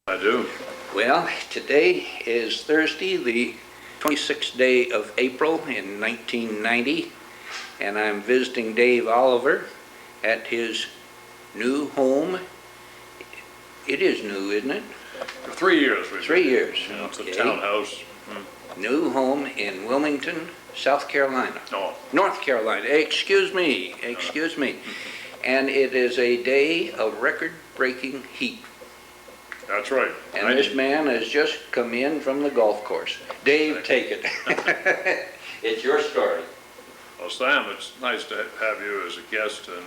I do. Well, today is Thursday, the 26th day of April in 1990, and I'm visiting Dave Oliver at his new home. It is new, isn't it? For 3 years. 3 years. You know, it's Okay. a townhouse. New home in Wilmington, South Carolina. Oh. North Carolina. Excuse me. And it is a day of record-breaking heat. That's right. And this man has just come in from the golf course. Dave, take it. It's your story. Well, Sam, it's nice to have you as a guest in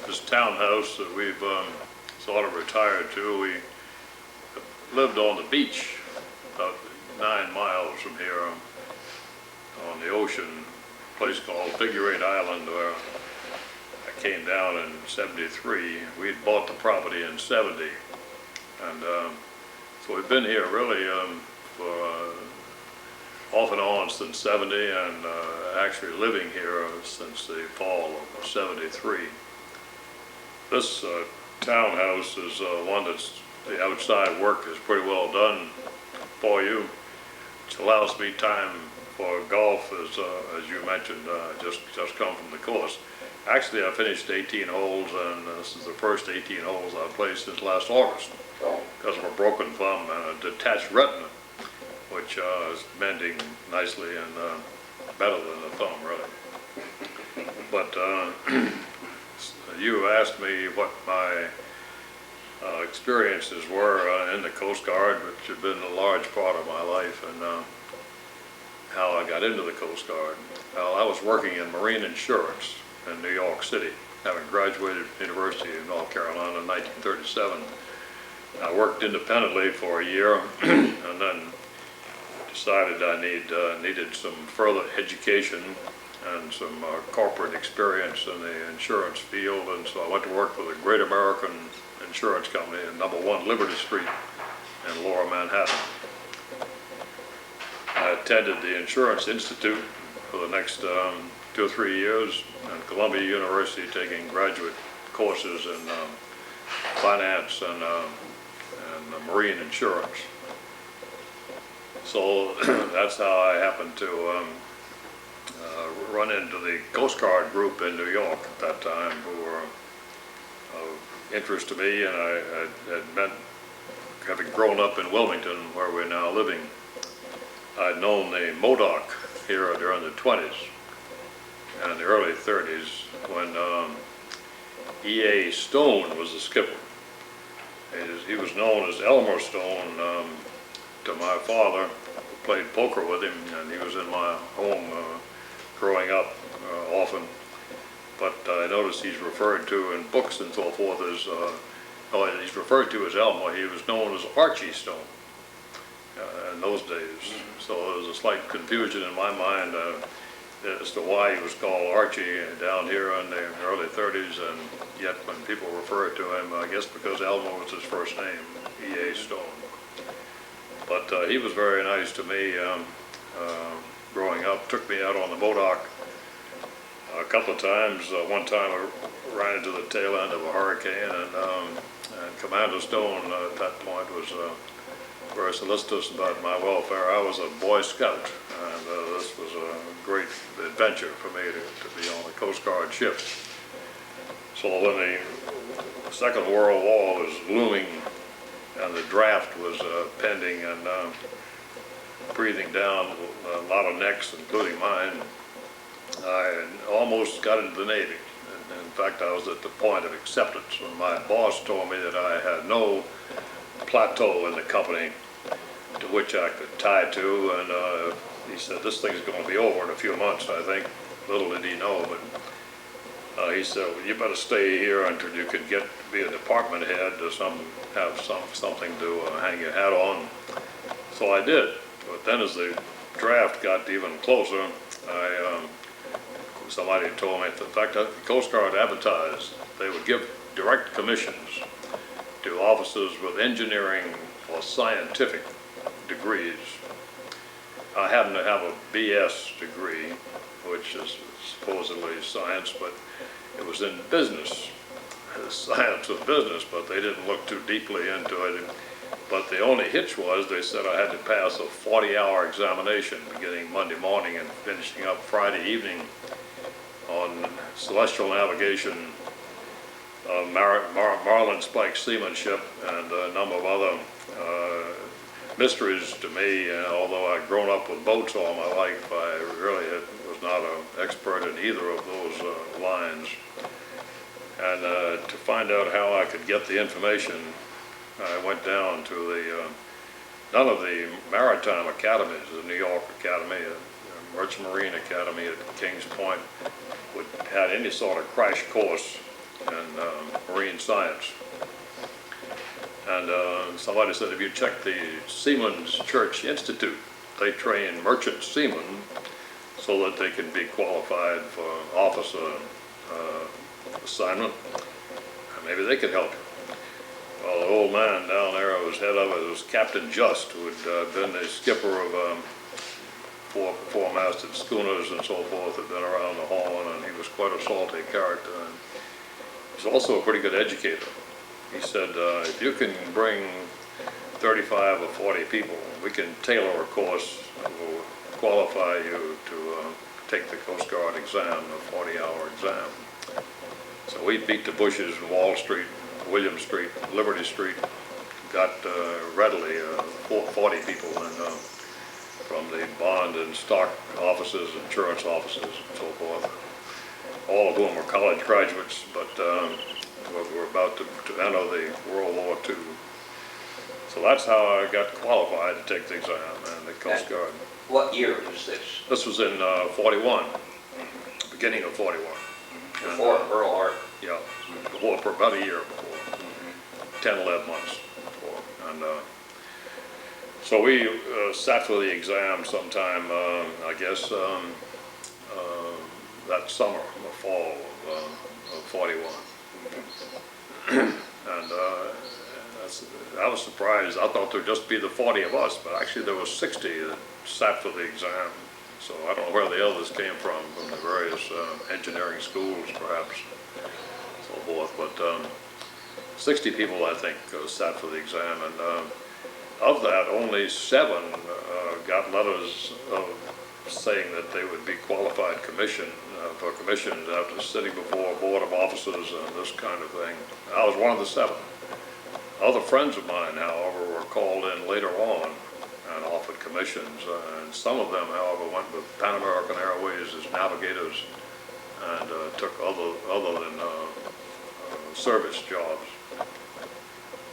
this townhouse that we've sort of retired to. We lived on the beach about 9 miles from here on the ocean, a place called Figure 8 Island, where I came down in '73. We'd bought the property in '70. And so we've been here really for off and on since '70, and actually living here since the fall of '73. This townhouse is one that's, the outside work is pretty well done for you, which allows me time for golf, as you mentioned, just come from the course. Actually, I finished 18 holes, and this is the first 18 holes I've played since last August, because of a broken thumb and a detached retina, which is mending nicely and better than the thumb, really. But you asked me what my experiences were in the Coast Guard, which have been a large part of my life, and how I got into the Coast Guard. Well, I was working in marine insurance in New York City, having graduated from the University of North Carolina in 1937. I worked independently for a year and then decided I needed some further education and some corporate experience in the insurance field, and so I went to work for the Great American Insurance Company at #1 Liberty Street in Lower Manhattan. I attended the Insurance Institute for the next 2 or 3 years at Columbia University, taking graduate courses in finance and marine insurance. So that's how I happened to run into the Coast Guard group in New York at that time, who were of interest to me, and I had met, having grown up in Wilmington, where we're now living. I'd known the MODOC here during the 20s and the early 30s, when E.A. Stone was the skipper. He was known as Elmer Stone to my father, who played poker with him, and he was in my home growing up often. But I noticed he's referred to in books and so forth as, he's referred to as Elmer. He was known as Archie Stone in those days. So there was a slight confusion in my mind as to why he was called Archie down here in the early 30s, and yet when people refer to him, I guess because Elmer was his first name, E.A. Stone. But he was very nice to me growing up, took me out on the MODOC a couple of times. One time I ran into the tail end of a hurricane, and Commander Stone at that point was very solicitous about my welfare. I was a Boy Scout, and this was a great adventure for me to be on a Coast Guard ship. So when the Second World War was looming and the draft was pending and breathing down a lot of necks, including mine, I almost got into the Navy. In fact, I was at the point of acceptance when my boss told me that I had no plateau in the company to which I could tie to, and he said, this thing's going to be over in a few months, I think. Little did he know, but he said, well, you better stay here until you can get to be a department head or have something to hang your hat on. So I did. But then as the draft got even closer, somebody told me, in fact, the Coast Guard advertised they would give direct commissions to officers with engineering or scientific degrees. I happen to have a BS degree, which is supposedly science, but it was in business, the science of business, but they didn't look too deeply into it. But the only hitch was they said I had to pass a 40-hour examination beginning Monday morning and finishing up Friday evening on celestial navigation, Marlin Spike seamanship, and a number of other mysteries to me. Although I'd grown up with boats all my life, I really was not an expert in either of those lines. And to find out how I could get the information, I went down to none of the maritime academies, the New York Academy, Merchant Marine Academy at Kings Point, had any sort of crash course in marine science. And somebody said, if you check the Seamen's Church Institute, they train merchant seamen so that they can be qualified for officer assignment, and maybe they could help you. Well, the old man down there who was head of it was Captain Just, who had been the skipper of four-masted schooners and so forth, had been around the Horn, and he was quite a salty character. And he's also a pretty good educator. He said, if you can bring 35 or 40 people, we can tailor a course that will qualify you to take the Coast Guard exam, a 40-hour exam. So we beat the bushes in Wall Street, William Street, Liberty Street, got readily 40 people in, from the bond and stock offices, insurance offices, and so forth, all of whom were college graduates, but were about to enter the World War II. So that's how I got qualified to take the exam in the Coast Guard. What year was this? This was in 41, beginning of 41. Before Pearl Harbor? Yeah, before, about a year before, 10, 11 months before. And so we sat for the exam sometime, I guess, that summer, the fall of 41. And I was surprised. I thought there'd just be the 40 of us, but actually there was 60 that sat for the exam. So I don't know where the others came from the various engineering schools, perhaps, so forth. But 60 people, I think, sat for the exam, and of that, only 7 got letters saying that they would be qualified for commissions after sitting before a board of officers and this kind of thing. I was one of the 7. Other friends of mine, however, were called in later on and offered commissions, and some of them, however, went with Pan American Airways as navigators and took other than service jobs.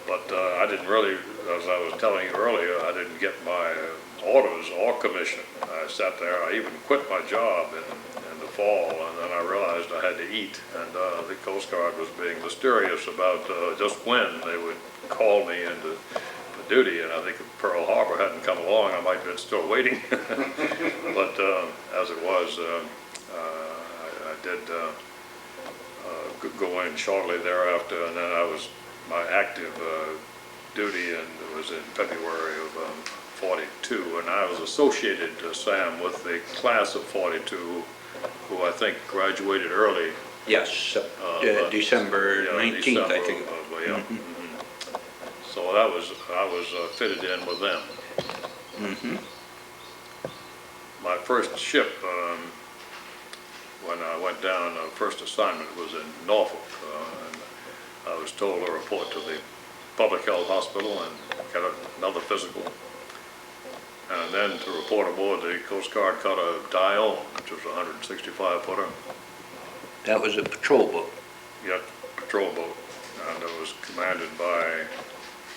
But I didn't really, as I was telling you earlier, I didn't get my orders or commission. I sat there, I even quit my job in the fall, and then I realized I had to eat, and the Coast Guard was being mysterious about just when they would call me into duty, and I think if Pearl Harbor hadn't come along, I might have been still waiting. But as it was, I did go in shortly thereafter, and then my active duty and it was in February of 42, and I was associated, Sam, with the class of 42, who I think graduated early. Yes, December 19th, December, I think. Yeah. Mm-hmm. So I was fitted in with them. Mm-hmm. My first ship, when I went down, first assignment was in Norfolk, and I was told to report to the public health hospital and get another physical, and then to report aboard the Coast Guard cutter Dione, which was a 165-footer. That was a patrol boat. Yeah, patrol boat, and it was commanded by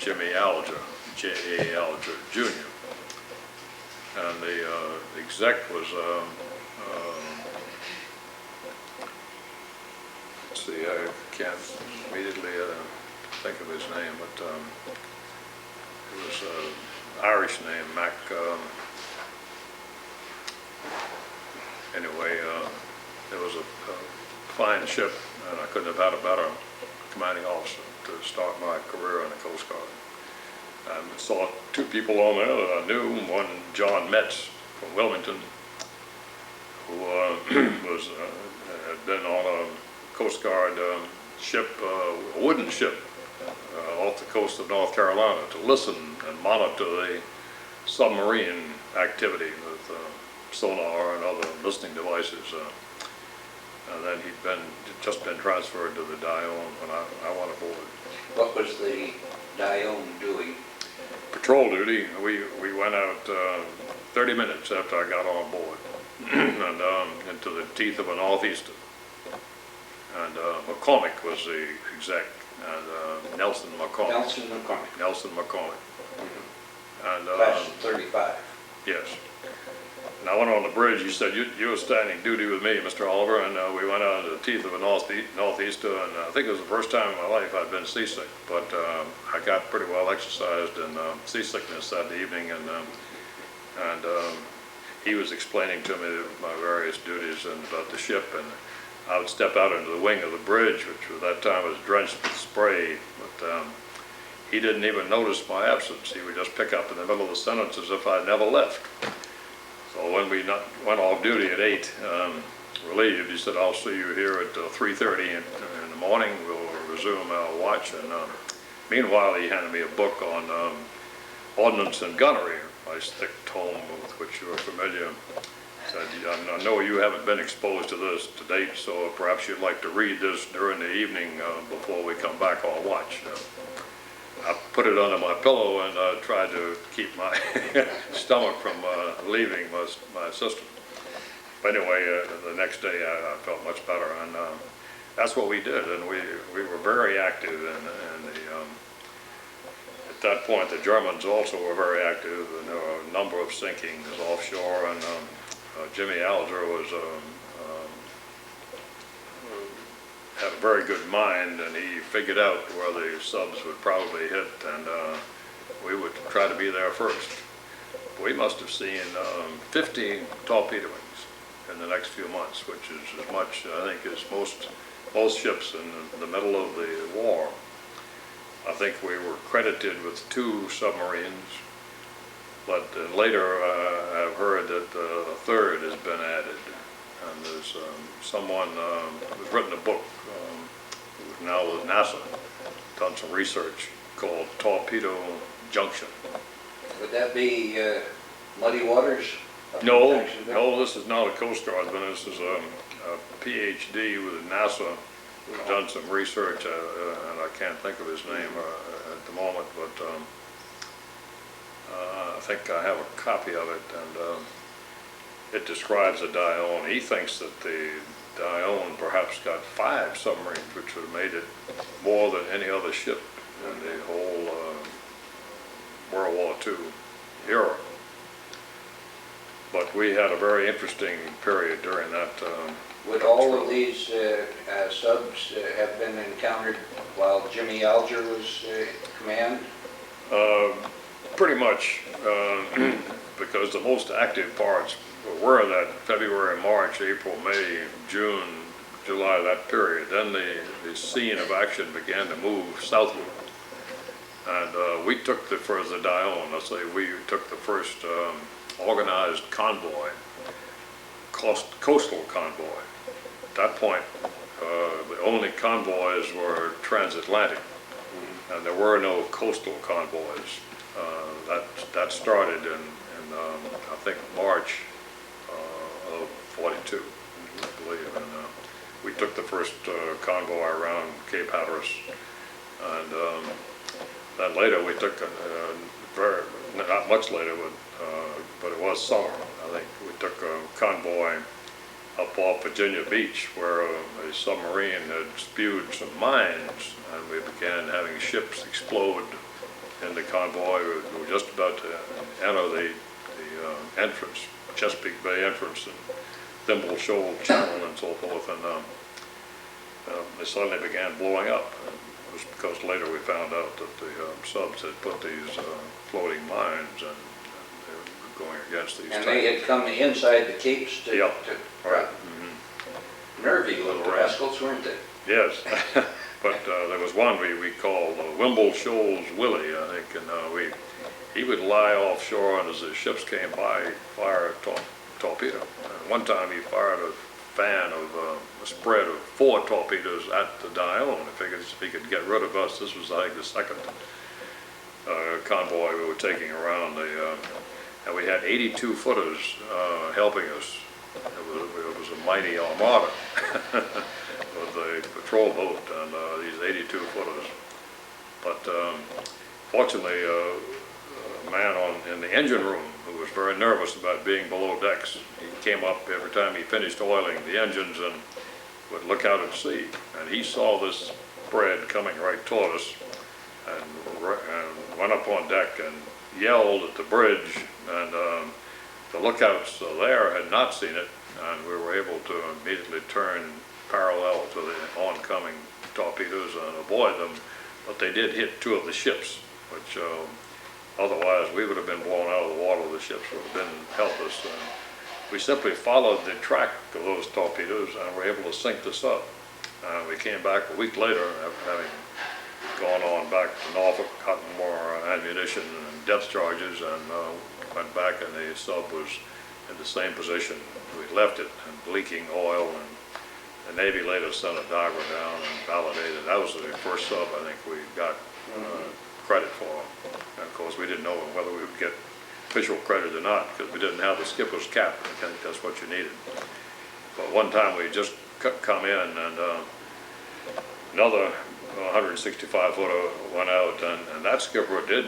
Jimmy Alger, J.A. Alger, Jr. And the exec was, let's see, I can't immediately think of his name, but it was an Irish name, Mac. Anyway, it was a fine ship, and I couldn't have had a better commanding officer to start my career in the Coast Guard. And I saw 2 people on there that I knew. One, John Metz from Wilmington, who had been on a Coast Guard ship, a wooden ship, off the coast of North Carolina to listen and monitor the submarine activity with sonar and other listening devices. And then he'd just been transferred to the DIONE when I went aboard. What was the DIONE doing? Patrol duty. We went out 30 minutes after I got on board and into the teeth of a northeaster. And McCormick was the exec, and Nelson McCormick. Nelson McCormick. And Class of 35. yes. And I went on the bridge. He said, you were standing duty with me, Mr. Oliver, and we went out into the teeth of a northeaster, and I think it was the first time in my life I'd been seasick, but I got pretty well exercised in seasickness that evening, and he was explaining to me my various duties and about the ship, and I would step out into the wing of the bridge, which at that time was drenched with spray, but he didn't even notice my absence. He would just pick up in the middle of the sentence as if I'd never left. So when we went off duty at 8, relieved, he said, I'll see you here at 3:30 in the morning. We'll resume our watch. And meanwhile, he handed me a book on ordnance and gunnery, a nice thick tome with which you are familiar. He said, I know you haven't been exposed to this to date, so perhaps you'd like to read this during the evening before we come back on watch. I put it under my pillow and tried to keep my stomach from leaving my system. But anyway, the next day I felt much better, and that's what we did. And we were very active, and at that point the Germans also were very active, and there were a number of sinkings offshore. And Jimmy Alger was had a very good mind, and he figured out where the subs would probably hit, and we would try to be there first. We must have seen 15 torpedo wings in the next few months, which is as much, I think, as most ships in the middle of the war. I think we were credited with 2 submarines, but later I've heard that a third has been added. And there's someone who's written a book, who's now with NASA, done some research called Torpedo Junction. Would that be Muddy Waters? No, this is not a Coast Guardsman. This is a PhD with NASA who's done some research, and I can't think of his name at the moment, but I think I have a copy of it, and it describes the DIONE. He thinks that the DIONE perhaps got 5 submarines, which would have made it more than any other ship in the whole World War II era. But we had a very interesting period during that. Would all of these subs have been encountered while Jimmy Alger was command? Pretty much, because the most active parts were that February, March, April, May, June, July, that period. Then the scene of action began to move southward. And we took the DIONE, let's say we took the first organized convoy, coastal convoy. At that point, the only convoys were transatlantic, and there were no coastal convoys. That started in I think March of 42, I believe, and we took the first convoy around Cape Hatteras, and then later we took not much later, but it was summer. I think we took a convoy up off Virginia Beach where a submarine had spewed some mines, and we began having ships explode in the convoy. We were just about to enter the entrance, Chesapeake Bay entrance, and Thimble Shoal Channel and so forth, and they suddenly began blowing up. And it was because later we found out that the subs had put these floating mines, and they were going against these. And they had come inside the capes to, yeah, right. Nervy little rascals, weren't they? Yes, but there was one we called Wimble Shoals Willie, I think, and he would lie offshore, and as the ships came by, he'd fire a torpedo. One time he fired a fan of a spread of 4 torpedoes at the Dione. If he could get rid of us, this was, I think, the second convoy we were taking around. And we had 82 footers helping us. It was a mighty armada with a patrol boat and these 82 footers. But fortunately, a man in the engine room who was very nervous about being below decks, he came up every time he finished oiling the engines and would look out at sea. And he saw this spread coming right toward us and went up on deck and yelled at the bridge. And the lookouts there had not seen it, and we were able to immediately turn parallel to the oncoming torpedoes and avoid them. But they did hit 2 of the ships, which otherwise we would have been blown out of the water. The ships would have been helpless. We simply followed the track of those torpedoes and were able to sink the sub. We came back a week later, having gone on back to Norfolk, gotten more ammunition and depth charges, and went back, and the sub was in the same position we left it, and leaking oil. And the Navy later sent a diver down and validated. That was the first sub I think we got credit for. And of course, we didn't know whether we would get official credit or not, because we didn't have the skipper's cap. I think that's what you needed. But one time we just come in, and another 165 footer went out, and that skipper did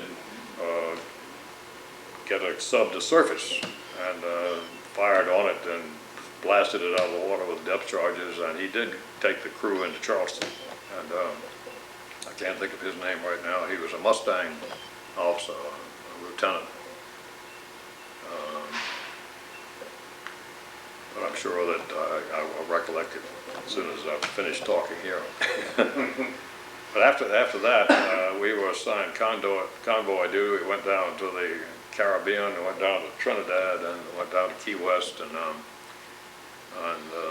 get a sub to surface and fired on it and blasted it out of the water with depth charges, and he did take the crew into Charleston. And I can't think of his name right now. He was a Mustang officer, a lieutenant. But I'm sure that I will recollect it as soon as I've finished talking here. But after that, we were assigned convoy duty. We went down to the Caribbean, we went down to Trinidad, and went down to Key West, and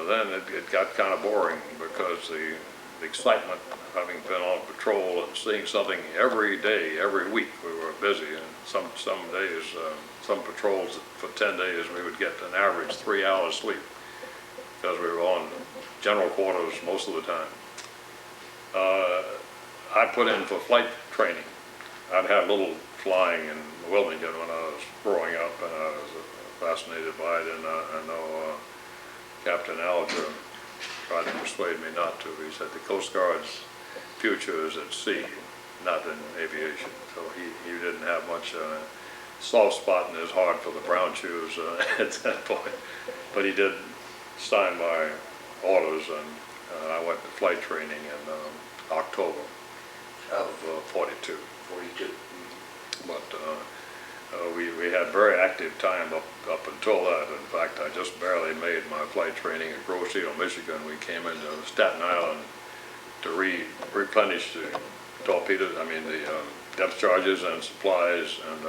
then it got kind of boring, because the excitement of having been on patrol and seeing something every day, every week, we were busy. And some days, some patrols for 10 days, we would get an average 3 hours sleep, because we were on general quarters most of the time. I put in for flight training. I'd had a little flying in Wilmington when I was growing up, and I was fascinated by it. And I know Captain Oliver tried to persuade me not to. He said the Coast Guard's future is at sea, not in aviation. So he didn't have much soft spot in his heart for the brown shoes at that point. But he did sign my orders, and I went to flight training in October of 42. 42. But we had very active time up until that. In fact, I just barely made my flight training at Grosse Ile, Michigan. We came into Staten Island to replenish the torpedoes, the depth charges and supplies, and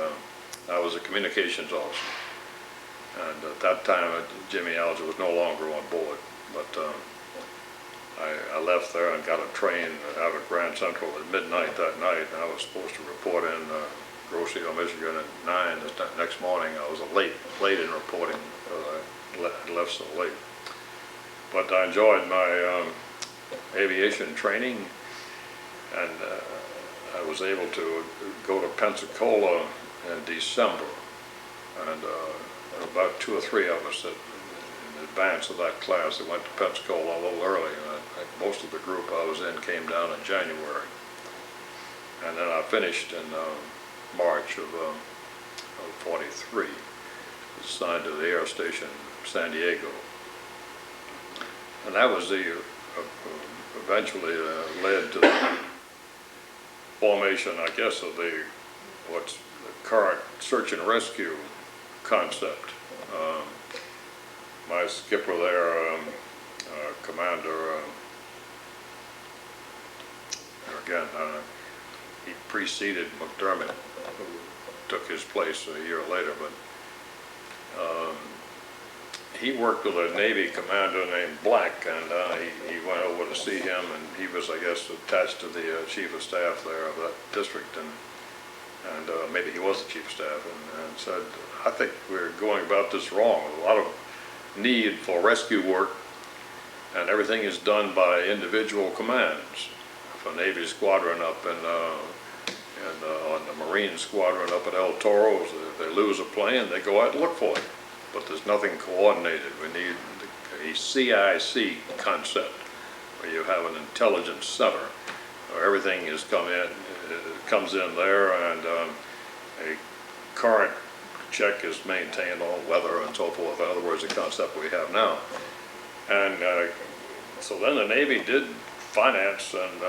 I was a communications officer. And at that time, Jimmy Alger was no longer on board, but I left there and got a train out of Grand Central at midnight that night, and I was supposed to report in Grosse Ile, Michigan at 9 the next morning. I was late in reporting because I left so late. But I enjoyed my aviation training, and I was able to go to Pensacola in December, and about 2 or 3 of us in advance of that class that went to Pensacola a little early. And I think most of the group I was in came down in January, and then I finished in March of 43, assigned to the air station San Diego, and that was eventually led to the formation, I guess, of what's the current search and rescue concept. My skipper there, Commander, again, he preceded McDermott, who took his place a year later, but he worked with a Navy commander named Black, and he went over to see him, and he was, I guess, attached to the chief of staff there of that district, and maybe he was the chief of staff, and said, I think we're going about this wrong. A lot of need for rescue work, and everything is done by individual commands. If a Navy squadron up in on the Marine squadron up at El Toro, if they lose a plane, they go out and look for it. But there's nothing coordinated. We need a CIC concept, where you have an intelligence center, where everything comes in there, and a current check is maintained on weather and so forth. In other words, the concept we have now. And so then the Navy did finance and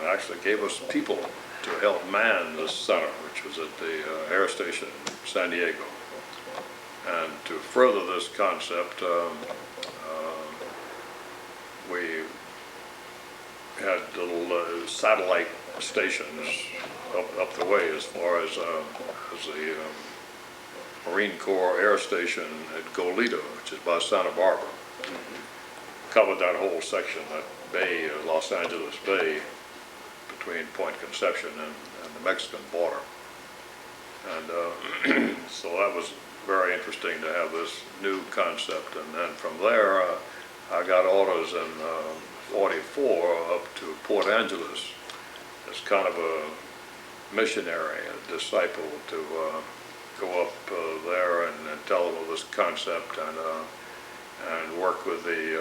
actually gave us people to help man this center, which was at the Air Station in San Diego. And to further this concept, we had little satellite stations up the way as far as the Marine Corps Air Station at Goleta, which is by Santa Barbara. Covered that whole section, that bay, Los Angeles Bay, between Point Conception and the Mexican border. And so that was very interesting to have this new concept. And then from there, I got orders in 44 up to Port Angeles as kind of a missionary, a disciple, to go up there and tell them of this concept and work with the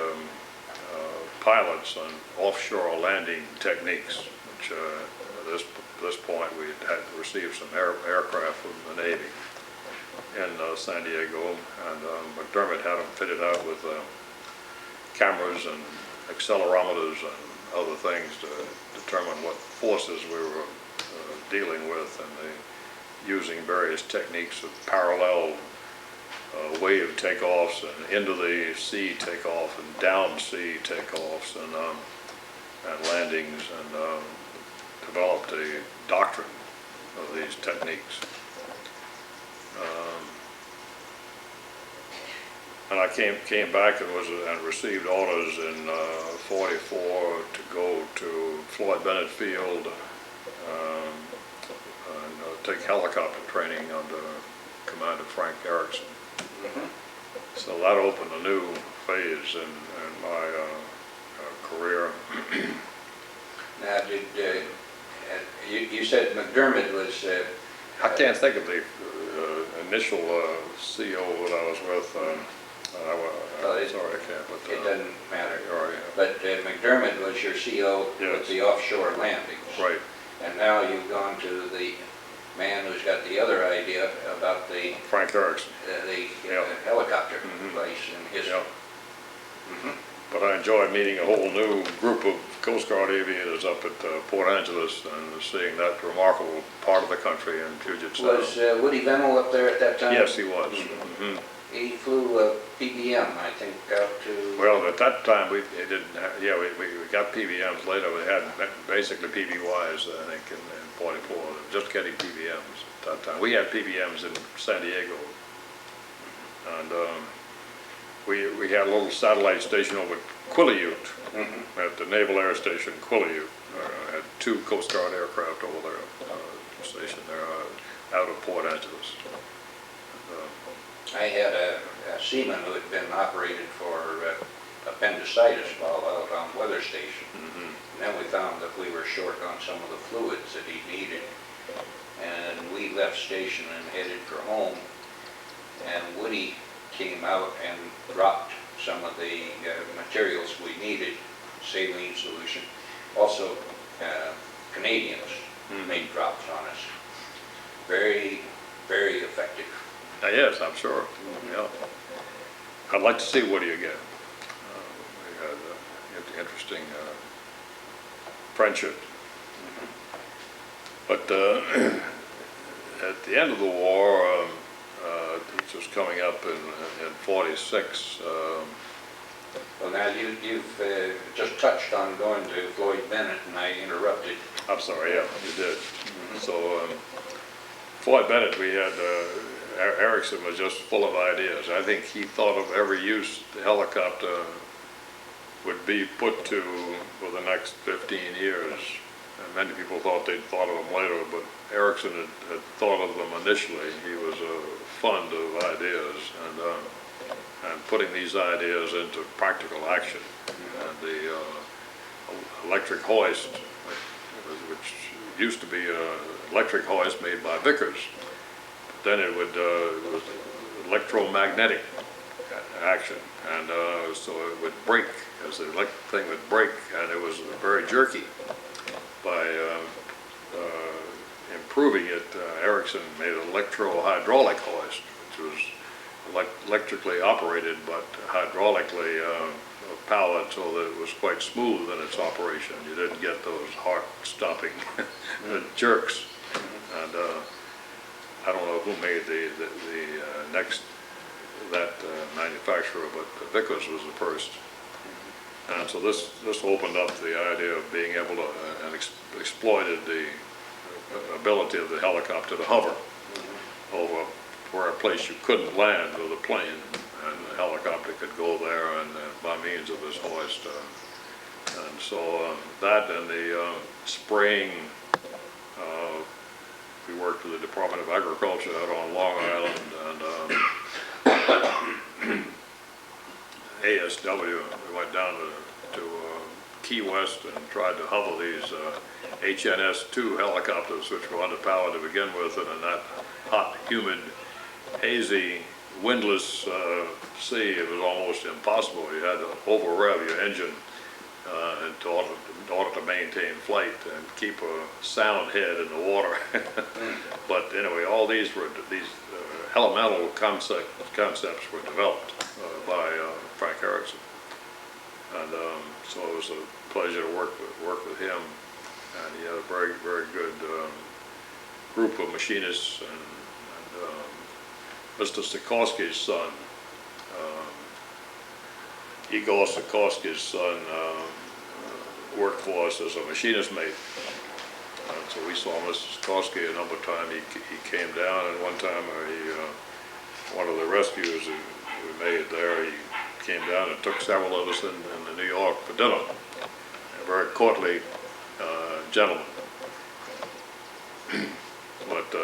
pilots on offshore landing techniques, which at this point we had received some aircraft from the Navy in San Diego, and McDermott had them fitted out with cameras and accelerometers and other things to determine what forces we were dealing with, and using various techniques of parallel wave takeoffs and into the sea takeoff and down sea takeoffs and landings, and developed a doctrine of these techniques. And I came back and received orders in 44 to go to Floyd Bennett Field and take helicopter training under command of Frank Erickson. So that opened a new phase in my career. Now, you said McDermott was... I can't think of the initial CO that I was with. Sorry, I can't. But, it doesn't matter. Yeah. But McDermott was your CO Yes. with the offshore landings. Right. And now you've gone to the man who's got the other idea about the Frank Erickson. helicopter place in history. Yeah. But I enjoyed meeting a whole new group of Coast Guard aviators up at Port Angeles and seeing that remarkable part of the country in Puget Sound. Was Woody Venel up there at that time? Yes, he was. He flew PBM, I think, out to... Well, at that time, we got PBMs later. We had basically PBYs, I think, in 44, just getting PBMs at that time. We had PBMs in San Diego. And we had a little satellite station over at Quileute, at the Naval Air Station, Quileute. Had 2 Coast Guard aircraft over there, stationed there out of Port Angeles. I had a seaman who had been operated for appendicitis while out on weather station. And then we found that we were short on some of the fluids that he needed. And we left station and headed for home. And Woody came out and dropped some of the materials we needed, saline solution. Also, Canadians made drops on us. Very, very effective. Yes, I'm sure. Yeah. I'd like to see Woody again. We had an interesting friendship. But at the end of the war, which was coming up in 46. Well, now you've just touched on going to Floyd Bennett, and I interrupted. I'm sorry, yeah, you did. So Floyd Bennett, we had, Erickson was just full of ideas. I think he thought of every use the helicopter would be put to for the next 15 years. And many people thought they'd thought of them later, but Erickson had thought of them initially. He was a fund of ideas and putting these ideas into practical action. the electric hoist, which used to be an electric hoist made by Vickers. Then it was electromagnetic action, and so it would break as the thing would break, and it was very jerky. By improving it, Erickson made an electro-hydraulic hoist, which was electrically operated but hydraulically powered, so that it was quite smooth in its operation. You didn't get those heart-stopping jerks. And I don't know who made that manufacturer, but Vickers was the first. And so this opened up the idea of being able to, and exploited the ability of the helicopter to hover over for a place you couldn't land with a plane, and the helicopter could go there and by means of this hoist. And so that and the spraying, we worked with the Department of Agriculture out on Long Island, and ASW, we went down to Key West and tried to hover these HNS-2 helicopters, which were underpowered to begin with, and in that hot, humid, hazy, windless sea, it was almost impossible. You had to over-rev your engine in order to maintain flight and keep a sound head in the water. But anyway, all these elemental concepts were developed by Frank Erickson, and so it was a pleasure to work with him. And he had a very, very good group of machinists, and Mr. Sikorsky's son, Igor Sikorsky's son, worked for us as a machinist mate. And so we saw Mr. Sikorsky a number of times. He came down, and one time one of the rescues we made there, he came down and took several of us in New York for dinner. A very courtly gentleman. But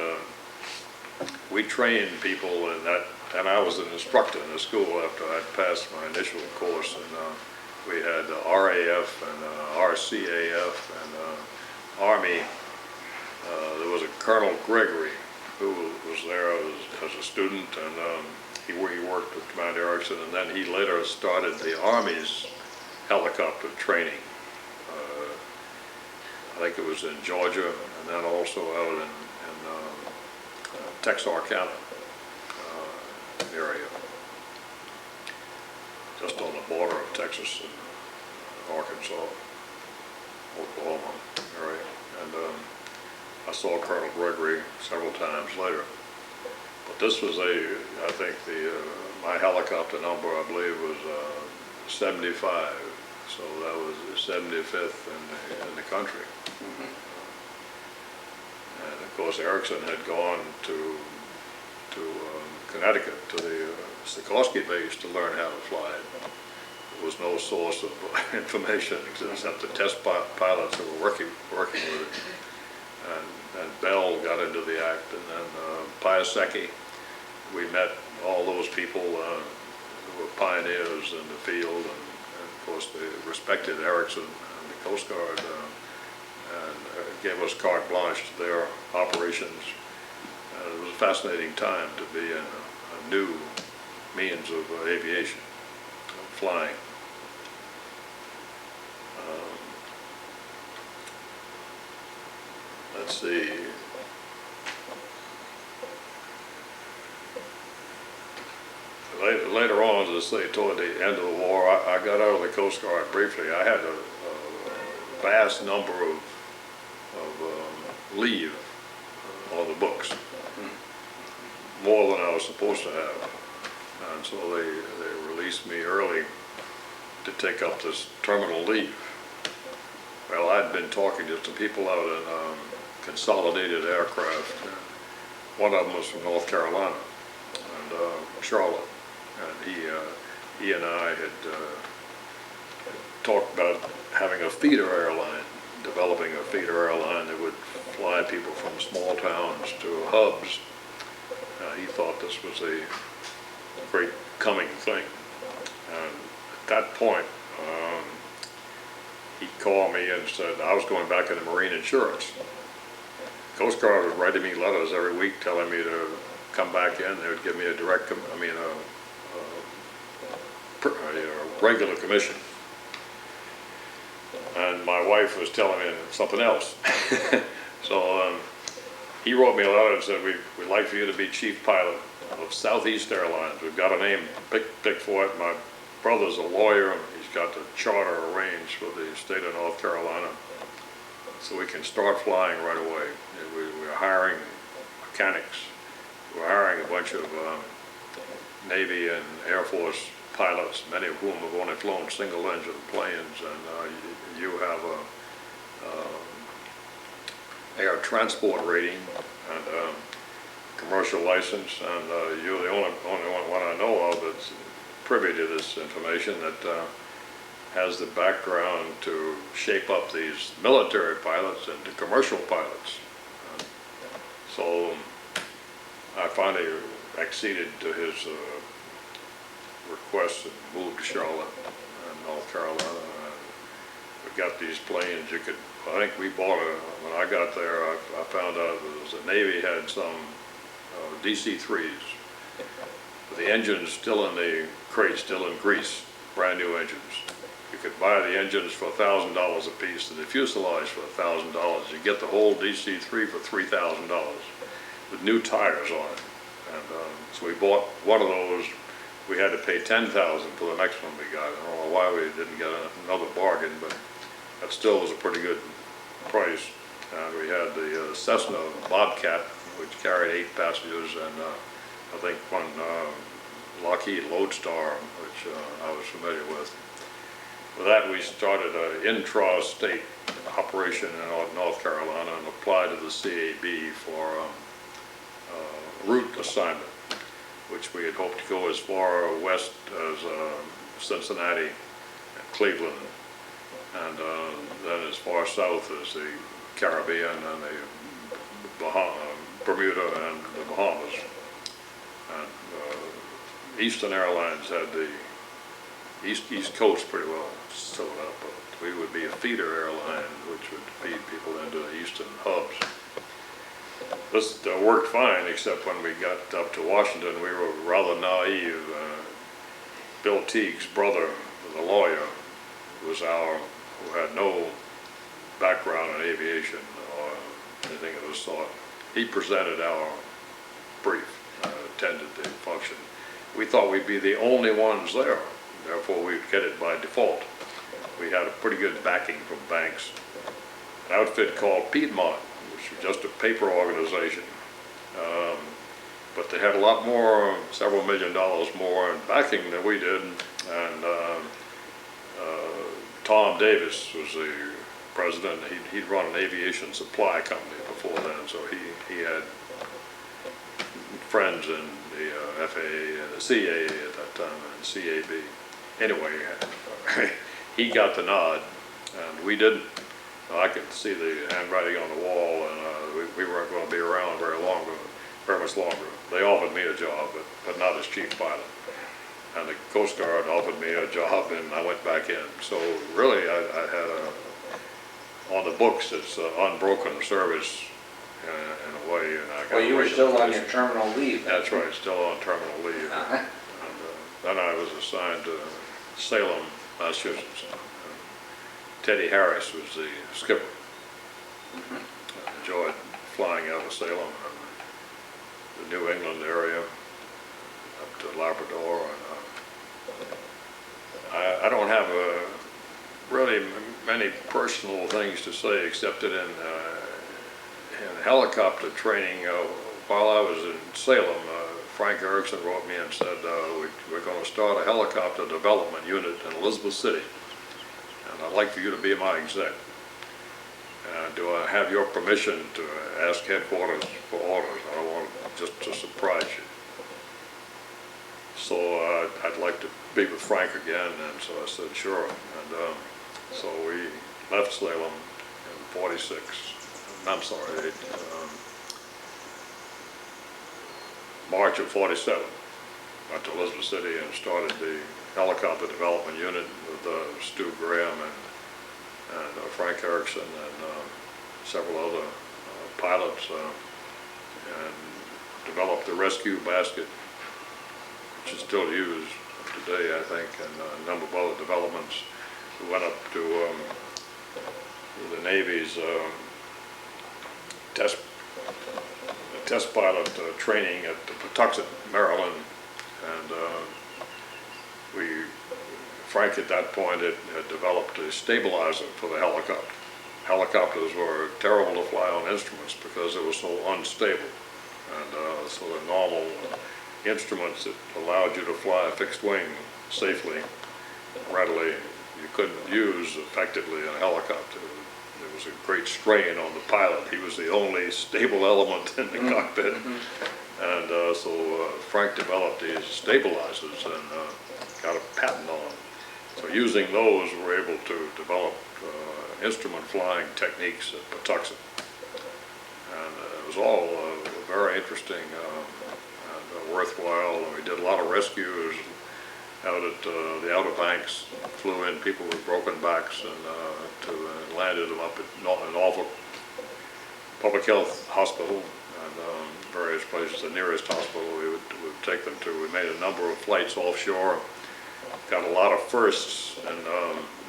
we trained people in that, and I was an instructor in the school after I'd passed my initial course, and we had RAF and RCAF and Army. There was a Colonel Gregory who was there as a student, and he worked with Commander Erickson, and then he later started the Army's helicopter training. I think it was in Georgia, and then also out in Texarkana area, just on the border of Texas and Arkansas, Oklahoma area. And I saw Colonel Gregory several times later. But this was I think my helicopter number, I believe, was 75. So that was the 75th in the country. And of course, Erickson had gone to Connecticut to the Sikorsky base to learn how to fly it. There was no source of information except the test pilots who were working with it. And Bell got into the act, and then Piasecki. We met all those people who were pioneers in the field, and of course they respected Erickson and the Coast Guard, and gave us carte blanche to their operations. It was a fascinating time to be in a new means of aviation, flying. Let's see. Later on, as I say, toward the end of the war, I got out of the Coast Guard briefly. I had a vast number of leave on the books, more than I was supposed to have. And so they released me early to take up this terminal leave. Well, I'd been talking to some people out in Consolidated Aircraft. One of them was from North Carolina, and Charlotte. And he and I had talked about having a feeder airline, developing a feeder airline that would fly people from small towns to hubs. He thought this was a great coming thing. And at that point, he called me and said I was going back into Marine Insurance. Coast Guard was writing me letters every week telling me to come back in. They would give me a direct, a regular commission. And my wife was telling me something else. So he wrote me a letter and said, we'd like for you to be chief pilot of Southeast Airlines. We've got a name picked for it. My brother's a lawyer. He's got the charter arranged for the state of North Carolina. So we can start flying right away. We're hiring mechanics. We're hiring a bunch of Navy and Air Force pilots, many of whom have only flown single-engine planes, and you have a air transport rating and commercial license, and you're the only one I know of that's privy to this information that has the background to shape up these military pilots into commercial pilots. So I finally acceded to his request and moved to Charlotte, North Carolina. We got these planes. I think we bought when I got there, I found out that the Navy had some DC-3s. The engines still in the crate, still in grease, brand new engines. You could buy the engines for $1,000 a piece and the fuselage for $1,000. You get the whole DC-3 for $3,000 with new tires on it. And so we bought one of those. We had to pay $10,000 for the next one we got. I don't know why we didn't get another bargain, but that still was a pretty good price. And we had the Cessna Bobcat, which carried 8 passengers, and I think one Lockheed Lodestar, which I was familiar with. With that, we started an intra-state operation in North Carolina and applied to the CAB for route assignment, which we had hoped to go as far west as Cincinnati and Cleveland, and then as far south as the Caribbean and the Bermuda and the Bahamas. And Eastern Airlines had the East Coast pretty well sewed up, but we would be a feeder airline which would feed people into the eastern hubs. This worked fine, except when we got up to Washington, we were rather naive. Bill Teague's brother, the lawyer, who had no background in aviation or anything of the sort. He presented our brief, attended the function. We thought we'd be the only ones there, therefore we'd get it by default. We had a pretty good backing from banks. An outfit called Piedmont, which was just a paper organization, but they had a lot more, several $1 million more in backing than we did, and Tom Davis was the president. He'd run an aviation supply company before then, so he had friends in the FAA and the CAA at that time, and CAB. Anyway, he got the nod, and we didn't. I could see the handwriting on the wall, and we weren't going to be around very much longer. They offered me a job, but not as chief pilot. And the Coast Guard offered me a job, and I went back in. So really, I had on the books, it's unbroken service in a way. And I got well, you were still on your terminal leave. That's right, still on terminal leave. And then I was assigned to Salem, Massachusetts. Teddy Harris was the skipper. I enjoyed flying out of Salem and the New England area up to Labrador. And I don't have really many personal things to say, except that in helicopter training, while I was in Salem, Frank Erickson wrote me and said, we're going to start a helicopter development unit in Elizabeth City. I'd like for you to be my exec. Do I have your permission to ask headquarters for orders? I don't want just to surprise you. So I'd like to be with Frank again, and so I said sure. And so we left Salem in '46. I'm sorry, March of '47. Went to Elizabeth City and started the Helicopter Development Unit with Stu Graham and Frank Erickson and several other pilots, and developed the rescue basket, which is still used today, I think, and a number of other developments. We went up to the Navy's test pilot training at Patuxent, Maryland, and Frank at that point had developed a stabilizer for the helicopter. Helicopters were terrible to fly on instruments because they were so unstable, and so the normal instruments that allowed you to fly a fixed wing safely, readily, you couldn't use effectively in a helicopter. There was a great strain on the pilot. He was the only stable element in the cockpit. And so Frank developed these stabilizers and got a patent on them. So using those, we're able to develop instrument flying techniques at Patuxent. And it was all very interesting and worthwhile. We did a lot of rescues out at the Outer Banks, flew in people with broken backs and landed them up at Norfolk Public Health Hospital and various places. The nearest hospital we would take them to. We made a number of flights offshore, got a lot of firsts, and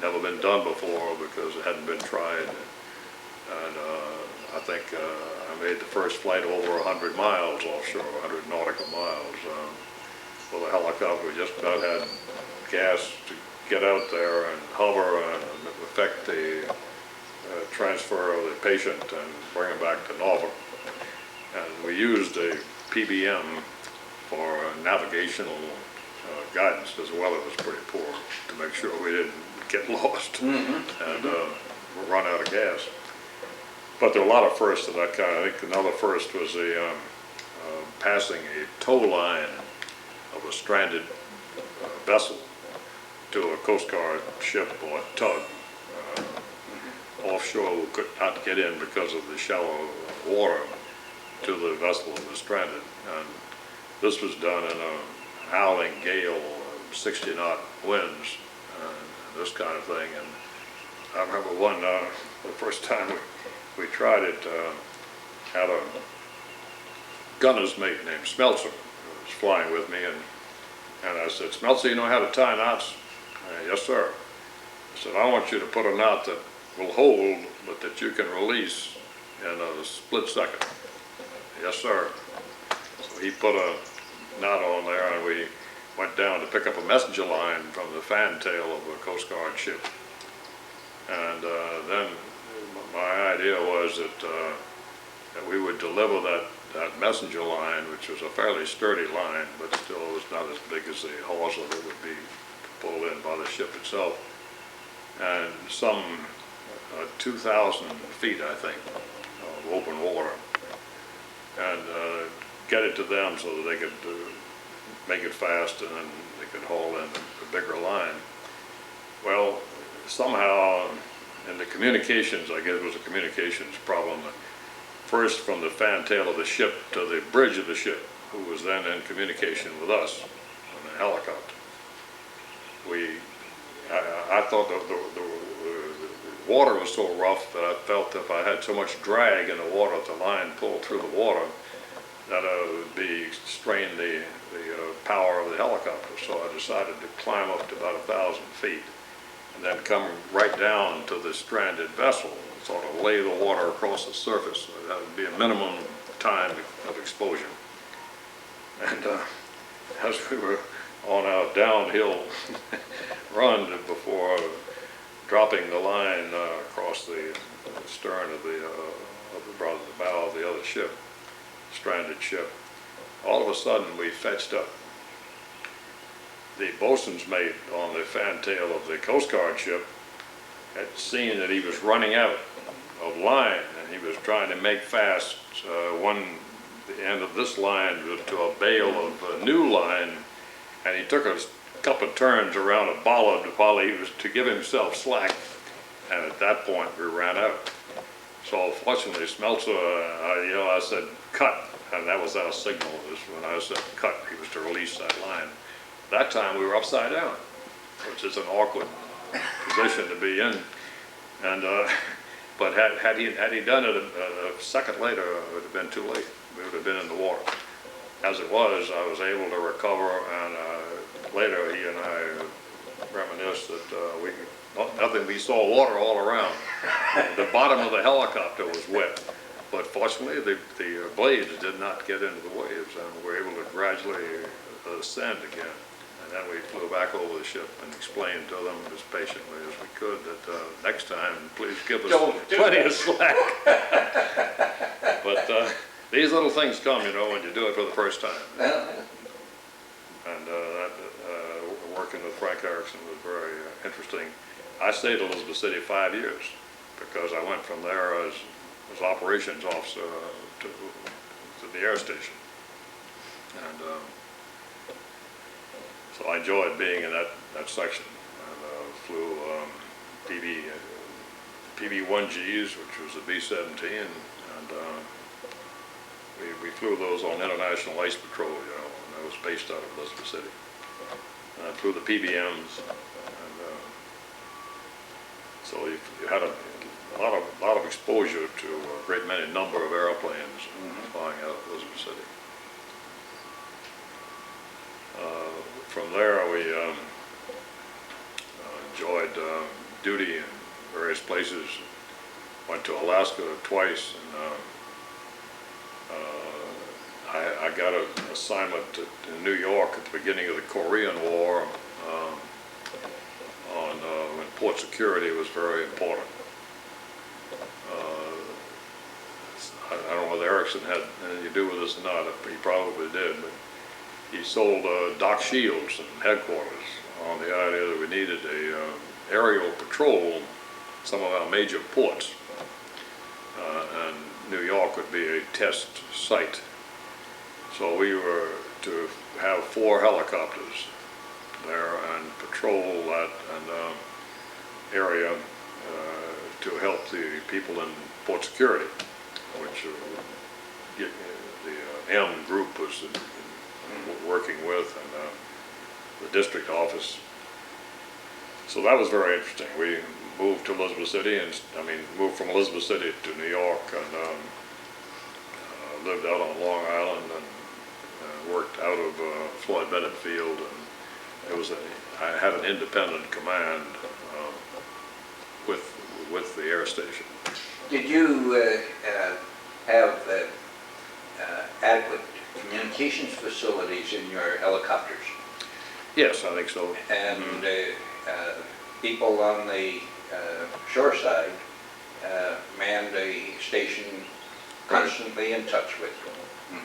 never been done before because it hadn't been tried. And I think I made the first flight over 100 miles offshore, 100 nautical miles. With a helicopter, we just about had gas to get out there and hover and effect the transfer of the patient and bring him back to Norfolk. And we used a PBM for navigational guidance because the weather was pretty poor to make sure we didn't get lost and run out of gas. But there were a lot of firsts of that kind. I think another first was passing a tow line of a stranded vessel to a Coast Guard ship or tug offshore who could not get in because of the shallow water to the vessel that was stranded. And this was done in a howling gale, 60-knot winds, and this kind of thing. And I remember the first time we tried it, had a gunner's mate named Smeltzer who was flying with me, and I said, "Smeltzer, you know how to tie knots?" "Yes, sir." I said, "I want you to put a knot that will hold, but that you can release in a split second." "Yes, sir." So he put a knot on there, and we went down to pick up a messenger line from the fantail of a Coast Guard ship. And then my idea was that we would deliver that messenger line, which was a fairly sturdy line, but still was not as big as the hawser that would be pulled in by the ship itself. And some 2,000 feet, I think, of open water. And get it to them so that they could make it fast and then they could haul in a bigger line. Well, somehow in the communications, I guess it was a communications problem, first from the fantail of the ship to the bridge of the ship, who was then in communication with us on the helicopter. I thought the water was so rough that I felt if I had so much drag in the water, if the line pulled through the water, that would strain the power of the helicopter. So I decided to climb up to about 1,000 feet and then come right down to the stranded vessel and sort of lay the water across the surface. So that would be a minimum time of exposure. And as we were on our downhill run before dropping the line across the stern of the bow of the other ship, stranded ship, all of a sudden we fetched up. The bosun's mate on the fantail of the Coast Guard ship had seen that he was running out of line, and he was trying to make fast the end of this line to a bale of a new line, and he took a couple of turns around a bollard while he was to give himself slack, and at that point we ran out. So fortunately, Smeltzer, I said, "Cut," and that was our signal. When I said cut, he was to release that line. That time we were upside down, which is an awkward position to be in. And, but had he done it a second later, it would have been too late. We would have been in the water. As it was, I was able to recover, and later he and I reminisced that we saw water all around. The bottom of the helicopter was wet, but fortunately the blades did not get into the waves, and we were able to gradually ascend again. And then we flew back over the ship and explained to them as patiently as we could that next time, please give us plenty of slack. But these little things come, you know, when you do it for the first time. And working with Frank Erickson was very interesting. I stayed in Elizabeth City 5 years because I went from there as operations officer to the air station. And so I enjoyed being in that section. And flew PB-1Gs, which was a B-17, and we flew those on international ice patrol, you know, and I was based out of Elizabeth City. And I flew the PBMs, and so you had a lot of exposure to a great many number of airplanes flying out of Elizabeth City. From there, we enjoyed duty in various places. Went to Alaska twice, and I got an assignment in New York at the beginning of the Korean War when port security was very important. I don't know whether Erickson had anything to do with this or not. He probably did, but he sold dock shields and headquarters on the idea that we needed a aerial patrol some of our major ports, and New York would be a test site. So we were to have 4 helicopters there and patrol that area to help the people in port security, which the M group was working with, and the district office. So that was very interesting. We moved to Elizabeth City, and moved from Elizabeth City to New York, and lived out on Long Island, and worked out of Floyd Bennett Field, and I had an independent command with the air station. Did you have adequate communications facilities in your helicopters? Yes, I think so. And people on the shore side manned a station constantly in touch with you.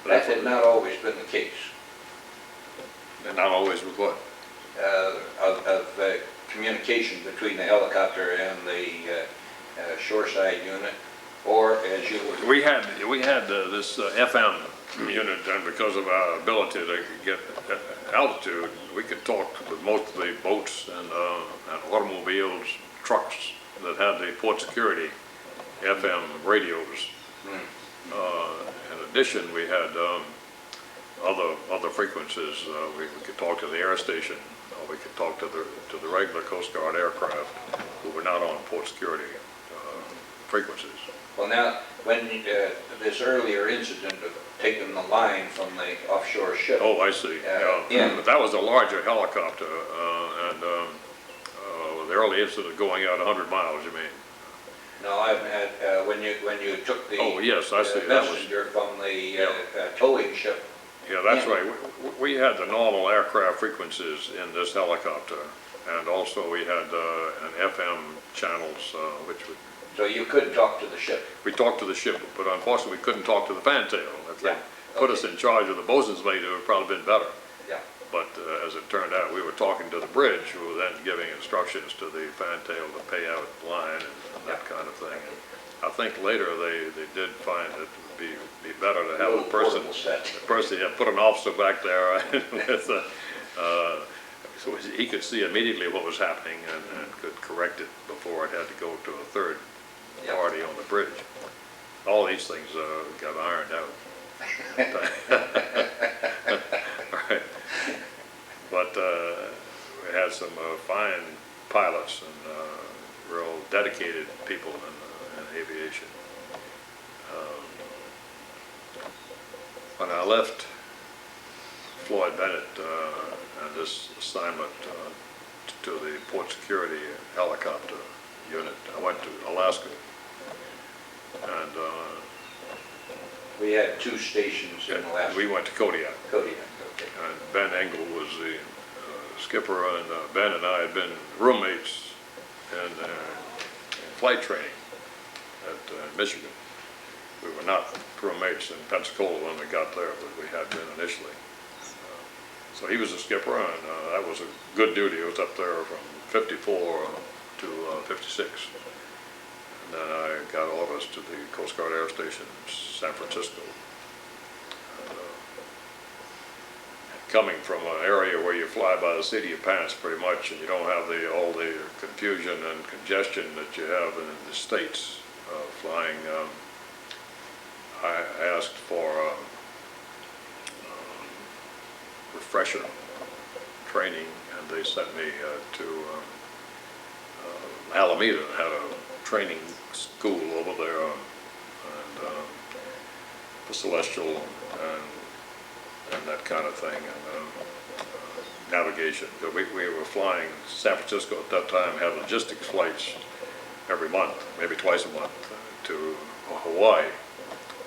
That had not always been the case. And not always with what? Of communication between the helicopter and the shoreside unit, or as you were... We had this FM unit, and because of our ability to get altitude, we could talk with most of the boats and automobiles, trucks that had the port security FM radios. In addition, we had other frequencies. We could talk to the air station, or we could talk to the regular Coast Guard aircraft who were not on port security frequencies. Well, now, when this earlier incident of taking the line from the offshore ship... Oh, I see. But that was a larger helicopter, and the early incident going out 100 miles, you mean? No, when you took the oh, yes, I see. messenger from the towing ship. Yeah, that's right. We had the normal aircraft frequencies in this helicopter, and also we had an FM channels, which would... So you could talk to the ship? We talked to the ship, but unfortunately we couldn't talk to the fantail. If they put us in charge of the bosun's mate, it would have probably been better. Yeah. But as it turned out, we were talking to the bridge, who were then giving instructions to the fantail to pay out line and that kind of thing. And I think later they did find it would be better to have a person put an officer back there with so he could see immediately what was happening and could correct it before it had to go to a third party on the bridge. All these things got ironed out. Right. But we had some fine pilots, and real dedicated people in aviation. When I left Floyd Bennett and this assignment to the Port Security Helicopter Unit, I went to Alaska, and We had 2 stations in Alaska. we went to Kodiak. Kodiak, okay. And Ben Engel was the skipper, and Ben and I had been roommates in flight training at Michigan. We were not roommates in Pensacola when we got there, but we had been initially. So he was a skipper, and that was a good duty. I was up there from 54 to 56. And then I got orders to the Coast Guard Air Station in San Francisco. And, coming from an area where you fly by the seat of your pants pretty much, and you don't have all the confusion and congestion that you have in the States flying, I asked for refresher training, and they sent me to Alameda, had a training school over there, and the Celestial and that kind of thing, and navigation. We were flying San Francisco at that time, had logistics flights every month, maybe twice a month, to Hawaii.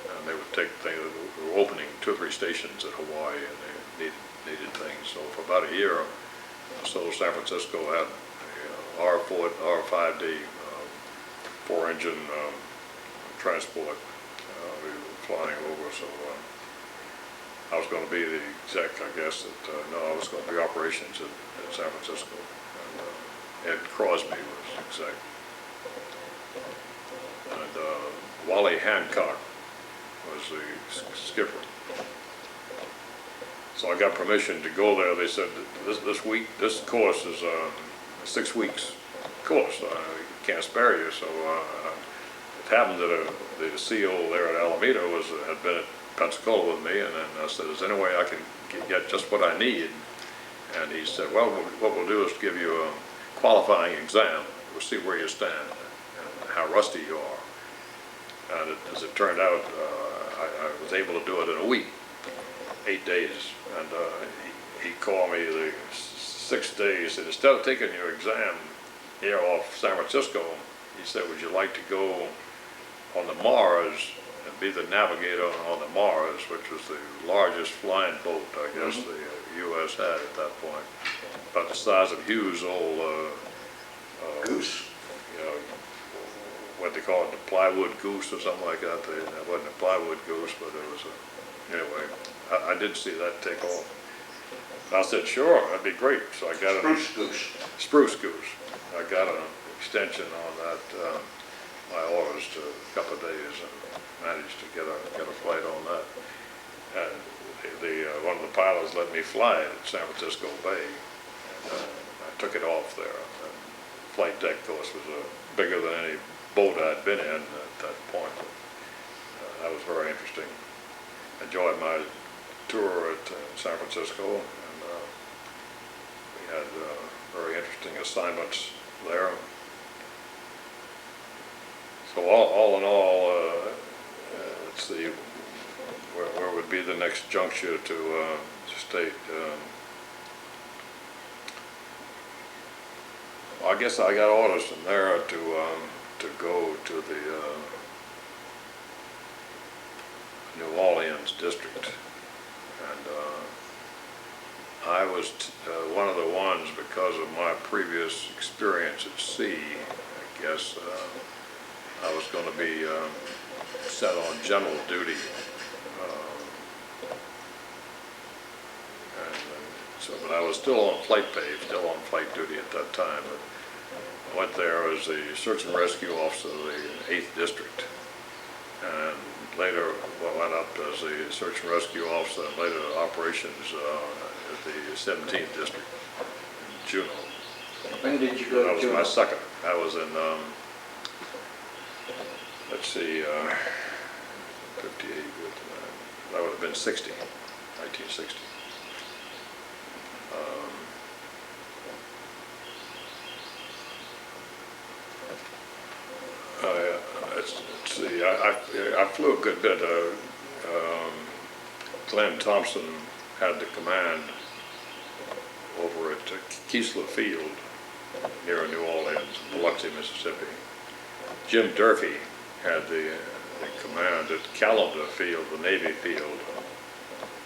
And they would they were opening 2 or 3 stations at Hawaii, and they needed things. So for about a year or so, San Francisco had R5D 4-engine transport. We were flying over, so I was going to be the exec, I guess. I was going to be operations at San Francisco, and Ed Crosby was exec, and Wally Hancock was the skipper. So I got permission to go there. They said this course is a 6 weeks course. Can't spare you. So it happened that the CO there at Alameda had been at Pensacola with me, and then I said, "Is there any way I can get just what I need?" And he said, "Well, what we'll do is give you a qualifying exam. We'll see where you stand and how rusty you are." And as it turned out, I was able to do it in a week, 8 days. And he called me the 6th day. He said, "Instead of taking your exam here off San Francisco," he said, "would you like to go on the Mars and be the navigator on the Mars," which was the largest flying boat, I guess, the U.S. had at that point, about the size of Hughes' old Goose. You know, what they call it, the plywood goose or something like that. That wasn't a plywood goose, but it was anyway, I did see that take off. I said, "Sure, that'd be great." So I got Spruce Goose. I got an extension on that, my orders to a couple of days, and managed to get a flight on that. And one of the pilots let me fly it at San Francisco Bay. And, I took it off there. The flight deck, of course, was bigger than any boat I'd been in at that point. That was very interesting. Enjoyed my tour at San Francisco, and we had very interesting assignments there. So all in all, let's see, where would be the next juncture to state? I guess I got orders from there to go to the New Orleans district, and I was one of the ones, because of my previous experience at sea, I guess I was going to be set on general duty, but I was still on flight pay, still on flight duty at that time. But I went there as the search and rescue officer of the 8th district, and later went up as the search and rescue officer, and later operations at the 17th district in Juneau. When did you go to That was Juneau? my second. I was in, let's see, 58, that would have been 60, 1960. I flew a good bit. Glenn Thompson had the command over at Keesler Field near New Orleans, Biloxi, Mississippi. Jim Durfee had the command at Callender Field, the Navy field.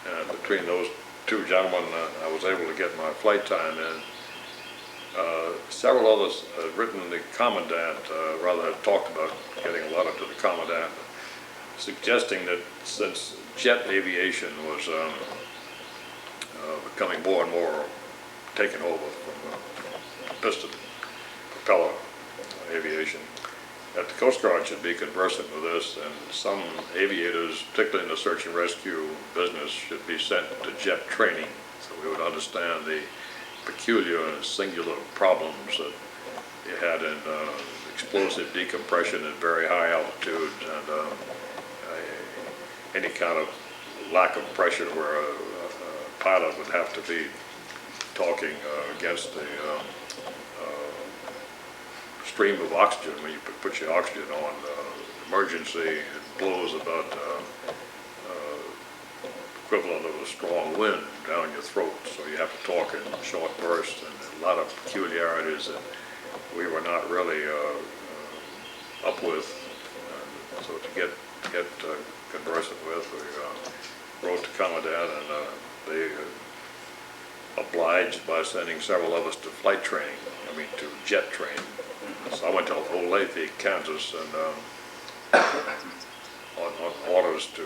And between those two gentlemen, I was able to get my flight time in. Several others had written the commandant, rather had talked about getting a letter to the commandant, suggesting that since jet aviation was becoming more and more taken over from piston propeller aviation, that the Coast Guard should be conversant with this, and some aviators, particularly in the search and rescue business, should be sent to jet training so we would understand the peculiar and singular problems that you had in explosive decompression at very high altitudes, and any kind of lack of pressure where a pilot would have to be talking against the stream of oxygen. When you put your oxygen on emergency, it blows about equivalent of a strong wind down your throat, so you have to talk in short bursts, and a lot of peculiarities that we were not really up with. So to get conversant with, we wrote to Commandant, and they obliged by sending several of us to flight training, to jet training. So I went to Olathe, Kansas, and on orders to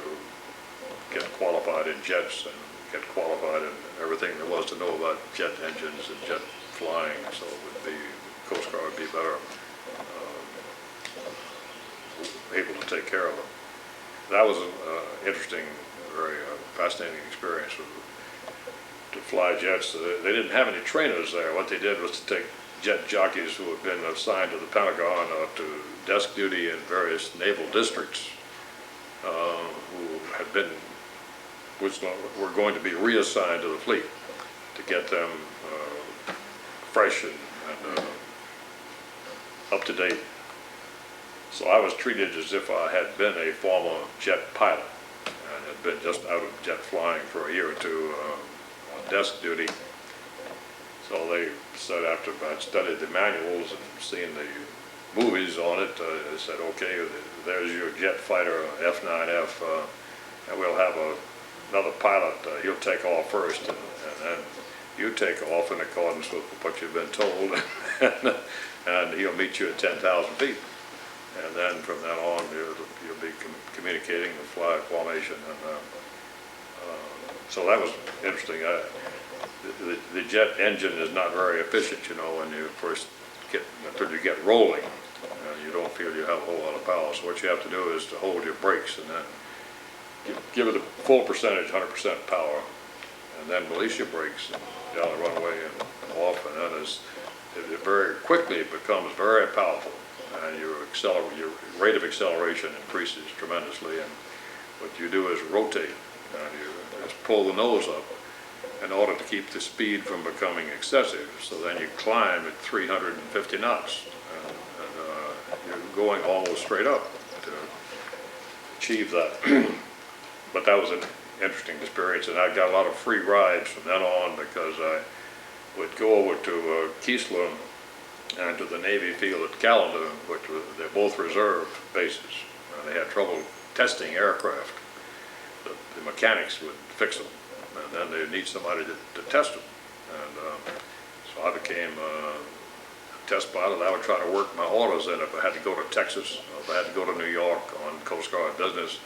get qualified in jets and get qualified in everything there was to know about jet engines and jet flying, so it would be, Coast Guard would be better able to take care of them. That was an interesting, very fascinating experience to fly jets. They didn't have any trainers there. What they did was to take jet jockeys who had been assigned to the Pentagon to desk duty in various naval districts, who had been, which were going to be reassigned to the fleet to get them fresh and up to date. So I was treated as if I had been a former jet pilot and had been just out of jet flying for a year or two on desk duty. So they said, after I'd studied the manuals and seen the movies on it, they said, okay, there's your jet fighter, F-9F, and we'll have another pilot, he'll take off first, and then you take off in accordance with what you've been told, and he'll meet you at 10,000 feet. And then from then on, you'll be communicating the fly formation. And so that was interesting. The jet engine is not very efficient, when you first until you get rolling. You don't feel you have a whole lot of power. So what you have to do is to hold your brakes and then give it a full percentage, 100% power, and then release your brakes down the runway and off. And then it very quickly becomes very powerful. And your rate of acceleration increases tremendously, and what you do is rotate, and you just pull the nose up in order to keep the speed from becoming excessive. So then you climb at 350 knots, and you're going almost straight up to achieve that. But that was an interesting experience, and I got a lot of free rides from then on, because I would go over to Keesler and to the Navy field at Callender, which they're both reserve bases. They had trouble testing aircraft. The mechanics would fix them, and then they'd need somebody to test them. And so I became a test pilot. I would try to work my orders in. If I had to go to Texas, or if I had to go to New York on Coast Guard business,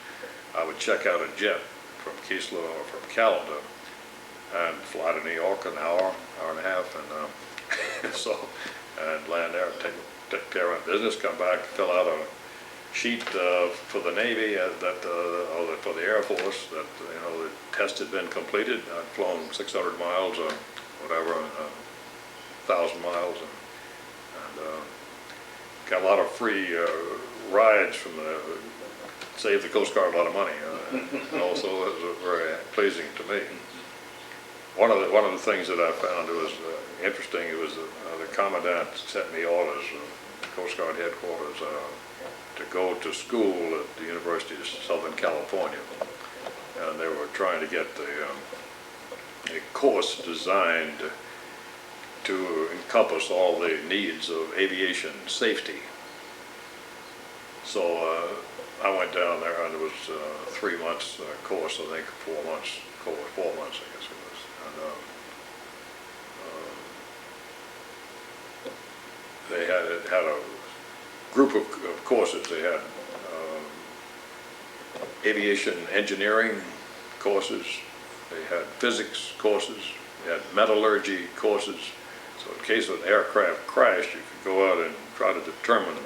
I would check out a jet from Keesler or from Callender and fly to New York an hour and a half, and and land there, take care of business, come back, fill out a sheet for the Navy, or for the Air Force, that the test had been completed. I'd flown 600 miles or whatever, 1,000 miles, and got a lot of free rides from saved the Coast Guard a lot of money, and also it was very pleasing to me. One of the things that I found was interesting. It was the commandant sent me orders, Coast Guard headquarters, to go to school at the University of Southern California. And they were trying to get a course designed to encompass all the needs of aviation safety. So I went down there, and it was 3 months course, I think, 4 months course, 4 months I guess it was. And they had a group of courses. They had aviation engineering courses, they had physics courses, they had metallurgy courses. So in case of an aircraft crash, you could go out and try to determine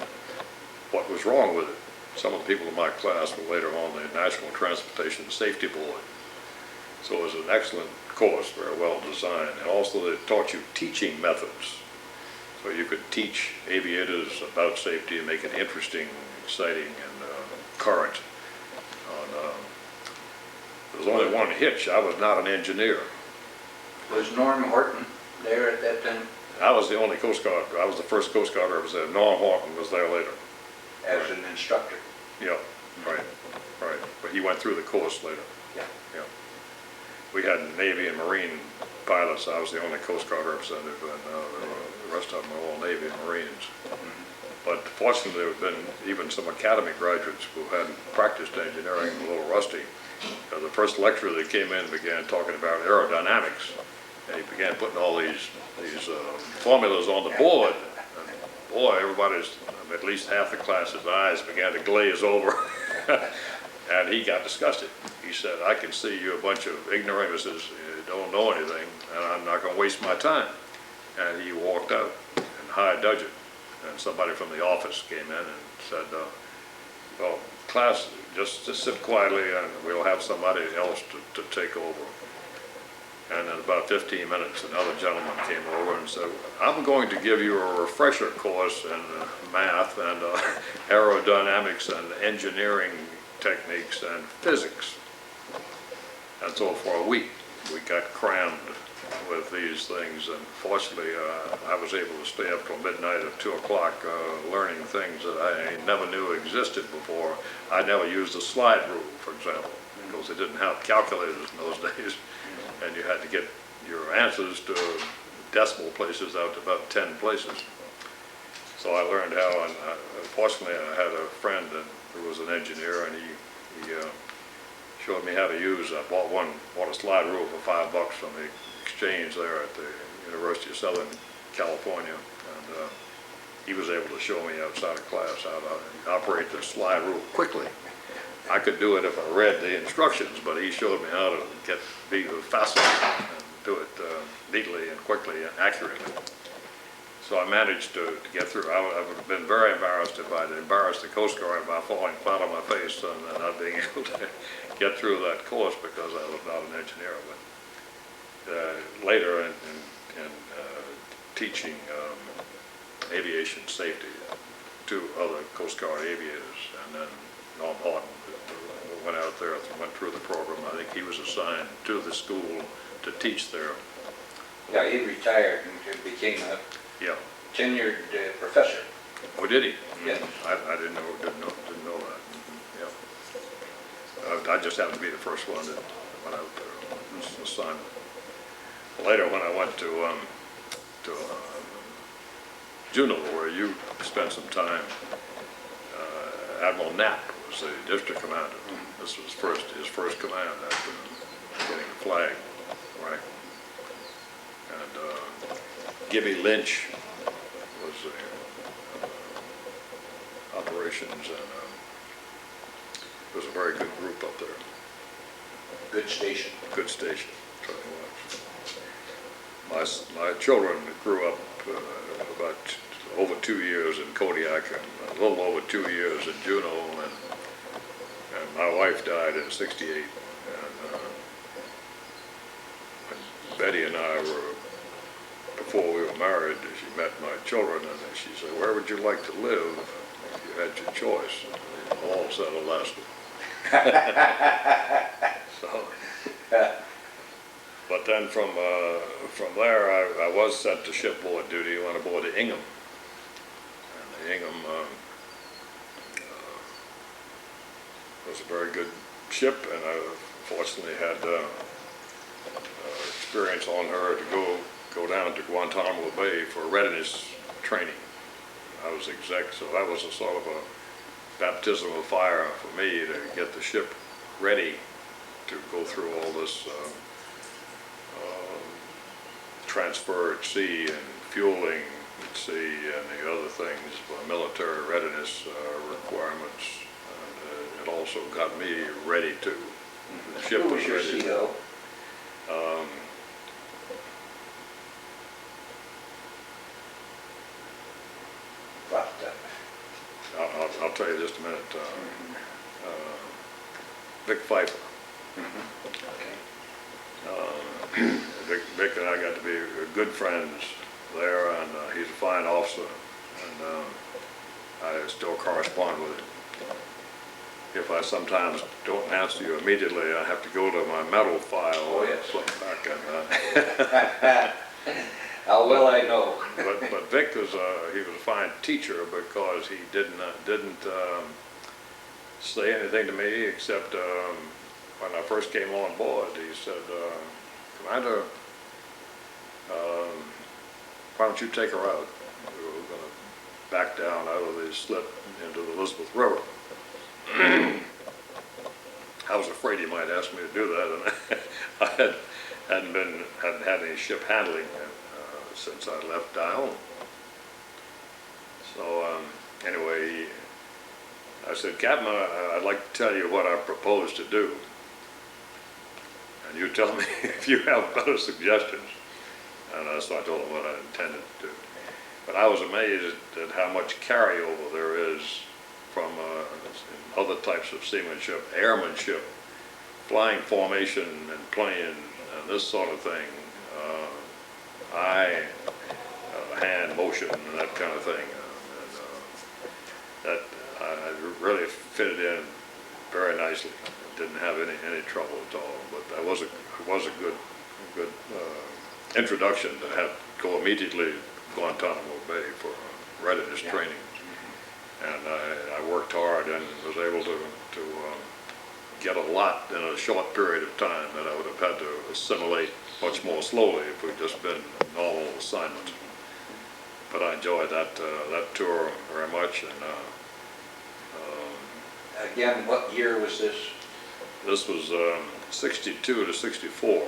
what was wrong with it. Some of the people in my class were later on the National Transportation Safety Board. So it was an excellent course, very well designed. And also they taught you teaching methods. So you could teach aviators about safety and make it interesting, exciting, and current. There was only one hitch. I was not an engineer. Was Norm Horton there at that time? I was the only Coast Guard. I was the first Coast Guard representative. Norm Horton was there later. As an instructor? Yeah, right. But he went through the course later. Yeah. We had Navy and Marine pilots. I was the only Coast Guard representative, and the rest of them were all Navy and Marines. But fortunately, there have been even some academy graduates who hadn't practiced engineering, a little rusty. The first lecturer that came in began talking about aerodynamics, and he began putting all these formulas on the board. And boy, everybody's, at least half the class's eyes began to glaze over, and he got disgusted. He said, "I can see you're a bunch of ignoramuses, you don't know anything, and I'm not going to waste my time." And he walked out in high dudgeon, and somebody from the office came in and said, "Well, class, just sit quietly and we'll have somebody else to take over." And in about 15 minutes, another gentleman came over and said, "I'm going to give you a refresher course in math and aerodynamics and engineering techniques and physics." And so for a week, we got crammed with these things, and fortunately, I was able to stay up till midnight at 2 o'clock learning things that I never knew existed before. I never used a slide rule, for example, because they didn't have calculators in those days, and you had to get your answers to decimal places out to about 10 places. So I learned how, and fortunately I had a friend who was an engineer, and he showed me how to use, I bought a slide rule for $5 from the exchange there at the University of Southern California, and he was able to show me outside of class how to operate the slide rule quickly. I could do it if I read the instructions, but he showed me how to be facile and do it neatly and quickly and accurately. So I managed to get through. I would have been very embarrassed if I'd embarrassed the Coast Guard by falling flat on my face and not being able to get through that course because I was not an engineer. But later in teaching aviation safety to other Coast Guard aviators, and then Norm Horton went out there and went through the program. I think he was assigned to the school to teach there. Yeah, he retired and became a tenured professor. Oh, did he? Yes. I didn't know that. Yeah. I just happened to be the first one that went out there on this assignment. Later, when I went to Juneau, where you spent some time, Admiral Knapp was the district commander. This was his first command after getting the flag, right? And Gibby Lynch was the operations, and it was a very good group up there. Good station. Good station, certainly was. My children grew up about over 2 years in Kodiak and a little over 2 years in Juneau, and my wife died in '68. And when Betty and I were, before we were married, she met my children, and she said, "Where would you like to live if you had your choice?" And they all said Alaska. So, but then from there, I was sent to shipboard duty on aboard the Ingham. And the Ingham was a very good ship, and I fortunately had experience on her to go down to Guantanamo Bay for readiness training. I was exec, so that was a sort of a baptism of fire for me to get the ship ready to go through all this transfer at sea and fueling at sea and the other things for military readiness requirements. And it also got me ready too. The ship Who was was your ready. CO? I'll tell you just a minute. Vic Pfeiffer. Okay. Vic and I got to be good friends there, and he's a fine officer, and I still correspond with him. If I sometimes don't answer you immediately, I have to go to my medal file. Oh, yes. Flip back and How well I know. but Vic was he was a fine teacher because he didn't say anything to me except when I first came on board. He said, "Commander, why don't you take her out? We were going to back down out of the slip into the Elizabeth River." I was afraid he might ask me to do that, and I hadn't had any ship handling since I left DIONE. So anyway, I said, "Captain, I'd like to tell you what I propose to do, and you tell me if you have better suggestions." And so I told him what I intended to do. But I was amazed at how much carryover there is from other types of seamanship, airmanship, flying formation and plane, and this sort of thing. Hand motion and that kind of thing. That I really fitted in very nicely. Didn't have any trouble at all. But that was a good introduction to have go immediately to Guantanamo Bay for readiness training. And I worked hard and was able to get a lot in a short period of time that I would have had to assimilate much more slowly if we'd just been normal assignments. But I enjoyed that tour very much. And Again, what year was this? this was 62 to 64.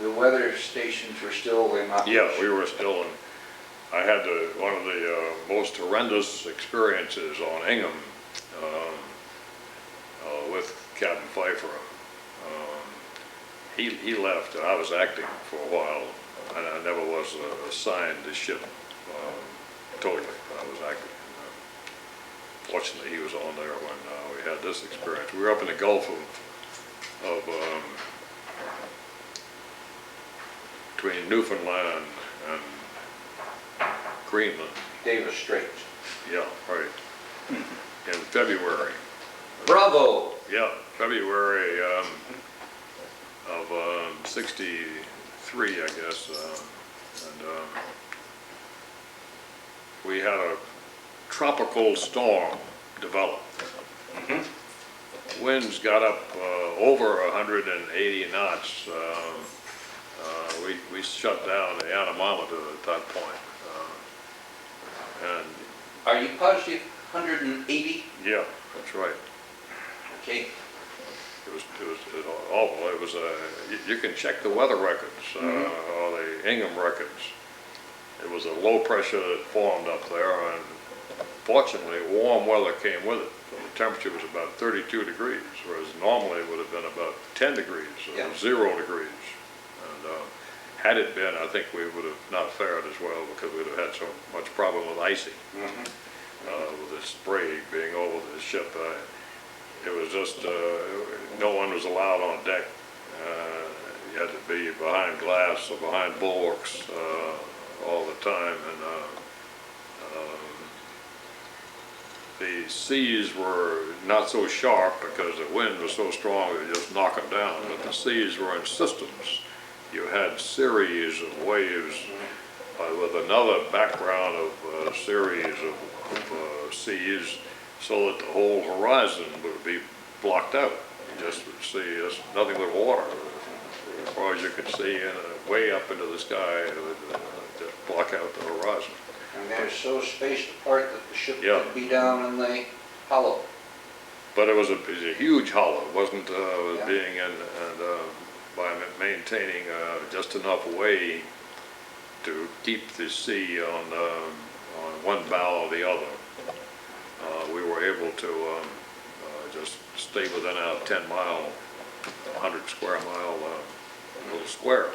The weather stations were still in operation? Yeah, we were still in. I had one of the most horrendous experiences on Ingham with Captain Pfeiffer. He left, and I was acting for a while, and I never was assigned to ship totally. I was acting. Fortunately, he was on there when we had this experience. We were up in the Gulf of between Newfoundland and Greenland. Davis Straits. Yeah, right. In February. Bravo! Yeah, February of 63, I guess. And we had a tropical storm develop. Winds got up over 180 knots. We shut down the anemometer at that point. And Are you positive 180? yeah, that's right. Okay. It was awful. It was you can check the weather records or the Ingham records. It was a low pressure that formed up there, and fortunately warm weather came with it. So the temperature was about 32 degrees, whereas normally it would have been about 10 degrees or 0 degrees. And had it been, I think we would have not fared as well because we'd have had so much problem with icing, with the spray being over the ship. It was just, no one was allowed on deck. You had to be behind glass or behind bulwarks all the time. And the seas were not so sharp because the wind was so strong it would just knock them down, but the seas were in systems. You had series of waves with another background of series of seas so that the whole horizon would be blocked out. You just would see nothing but water as far as you could see, and way up into the sky, it would just block out the horizon. And they're so spaced apart that the ship Yeah. could be down in the hollow. But it was a huge hollow. It wasn't Yeah. being by maintaining just enough way to keep the sea on one bow or the other. We were able to just stay within a 10-mile, 100 square mile little square.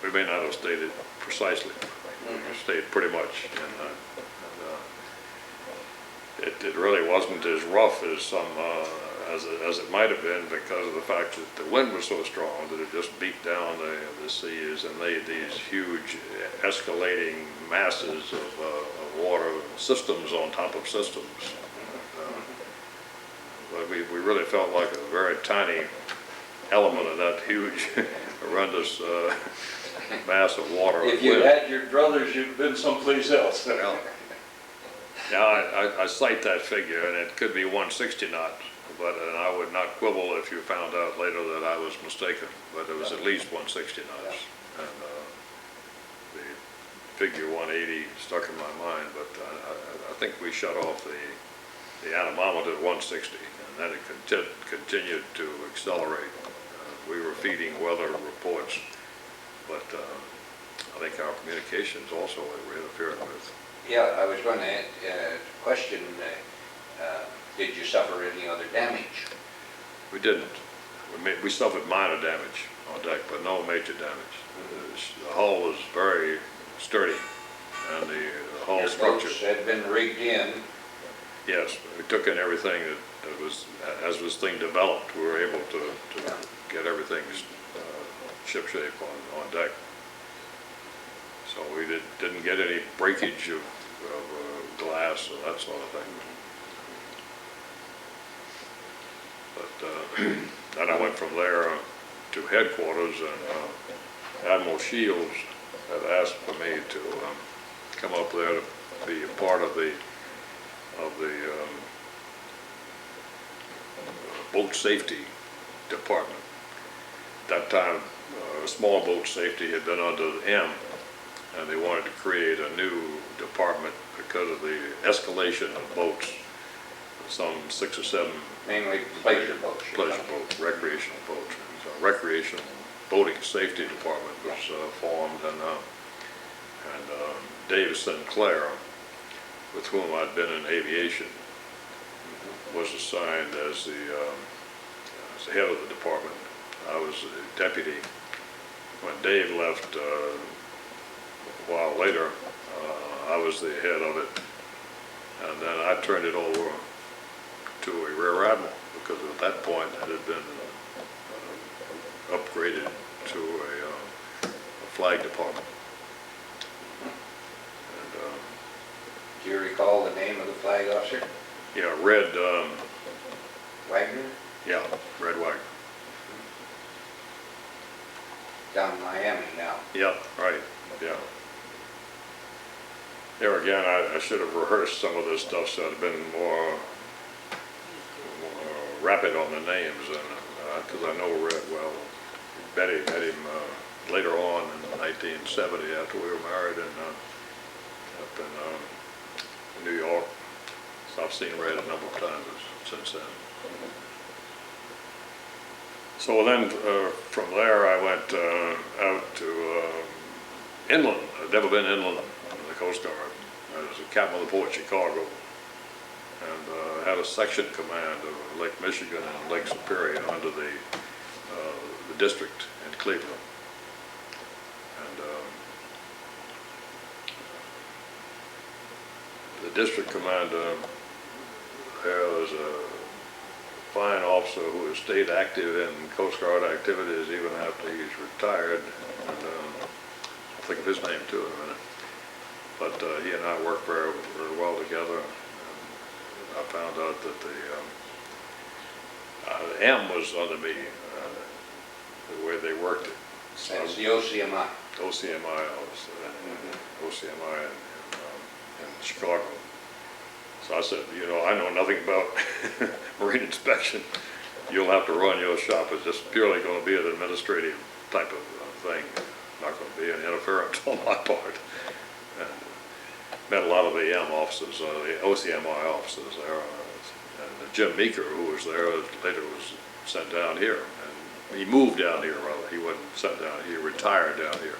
We may not have stayed it precisely. We stayed pretty much. It really wasn't as rough as some as it might have been, because of the fact that the wind was so strong that it just beat down the seas and laid these huge escalating masses of water systems on top of systems. But we really felt like a very tiny element of that huge, horrendous mass of water. If you had your druthers, you'd been someplace else. Yeah, I cite that figure, and it could be 160 knots, but and I would not quibble if you found out later that I was mistaken, but it was at least 160 knots. And the figure 180 stuck in my mind, but I think we shut off the anemometer at 160, and then it continued to accelerate. We were feeding weather reports, but I think our communications also were interfered with. Yeah, I was going to question, did you suffer any other damage? We didn't. We suffered minor damage on deck, but no major damage. The hull was very sturdy, and the hull Your structure. boats had been rigged in. Yes, we took in everything that was, as this thing developed, we were able to get everything shipshape on deck. So we didn't get any breakage of glass and that sort of thing. But then I went from there to headquarters, and Admiral Shields had asked for me to come up there to be a part of the boat safety department. At that time, small boat safety had been under M, and they wanted to create a new department because of the escalation of boats, some 6 or 7 Mainly pleasure boats. recreational boats. So a recreational boating safety department was formed, and Dave Sinclair, with whom I'd been in aviation, was assigned as the head of the department. I was the deputy. When Dave left a while later, I was the head of it, and then I turned it over to a rear admiral, because at that point it had been upgraded to a flag department. And, Do you recall the name of the flag officer? yeah, Red, Wagner? yeah, Red Wagner. Down in Miami now. Yeah, right, yeah. There again, I should have rehearsed some of this stuff so I'd been more rapid on the names, because I know Red well. Betty met him later on in 1970 after we were married up in New York. So I've seen Red a number of times since then. So then from there I went out to inland. I'd never been inland in the Coast Guard. I was a captain of the Port Chicago, and had a section command of Lake Michigan and Lake Superior under the district in Cleveland. And the district commander there was a fine officer who has stayed active in Coast Guard activities even after he's retired, and I'll think of his name too in a minute. But he and I worked very, very well together. And I found out that the M was under me, the way they worked it. So That's the OCMI. OCMI, OCMI in Chicago. So I said, you know, I know nothing about marine inspection. You'll have to run your shop. It's just purely going to be an administrative type of thing. Not going to be any interference on my part. And met a lot of the EM officers, the OCMI officers there. And Jim Meeker, who was there, later was sent down here. And he moved down here, rather. He wasn't sent down here. He retired down here.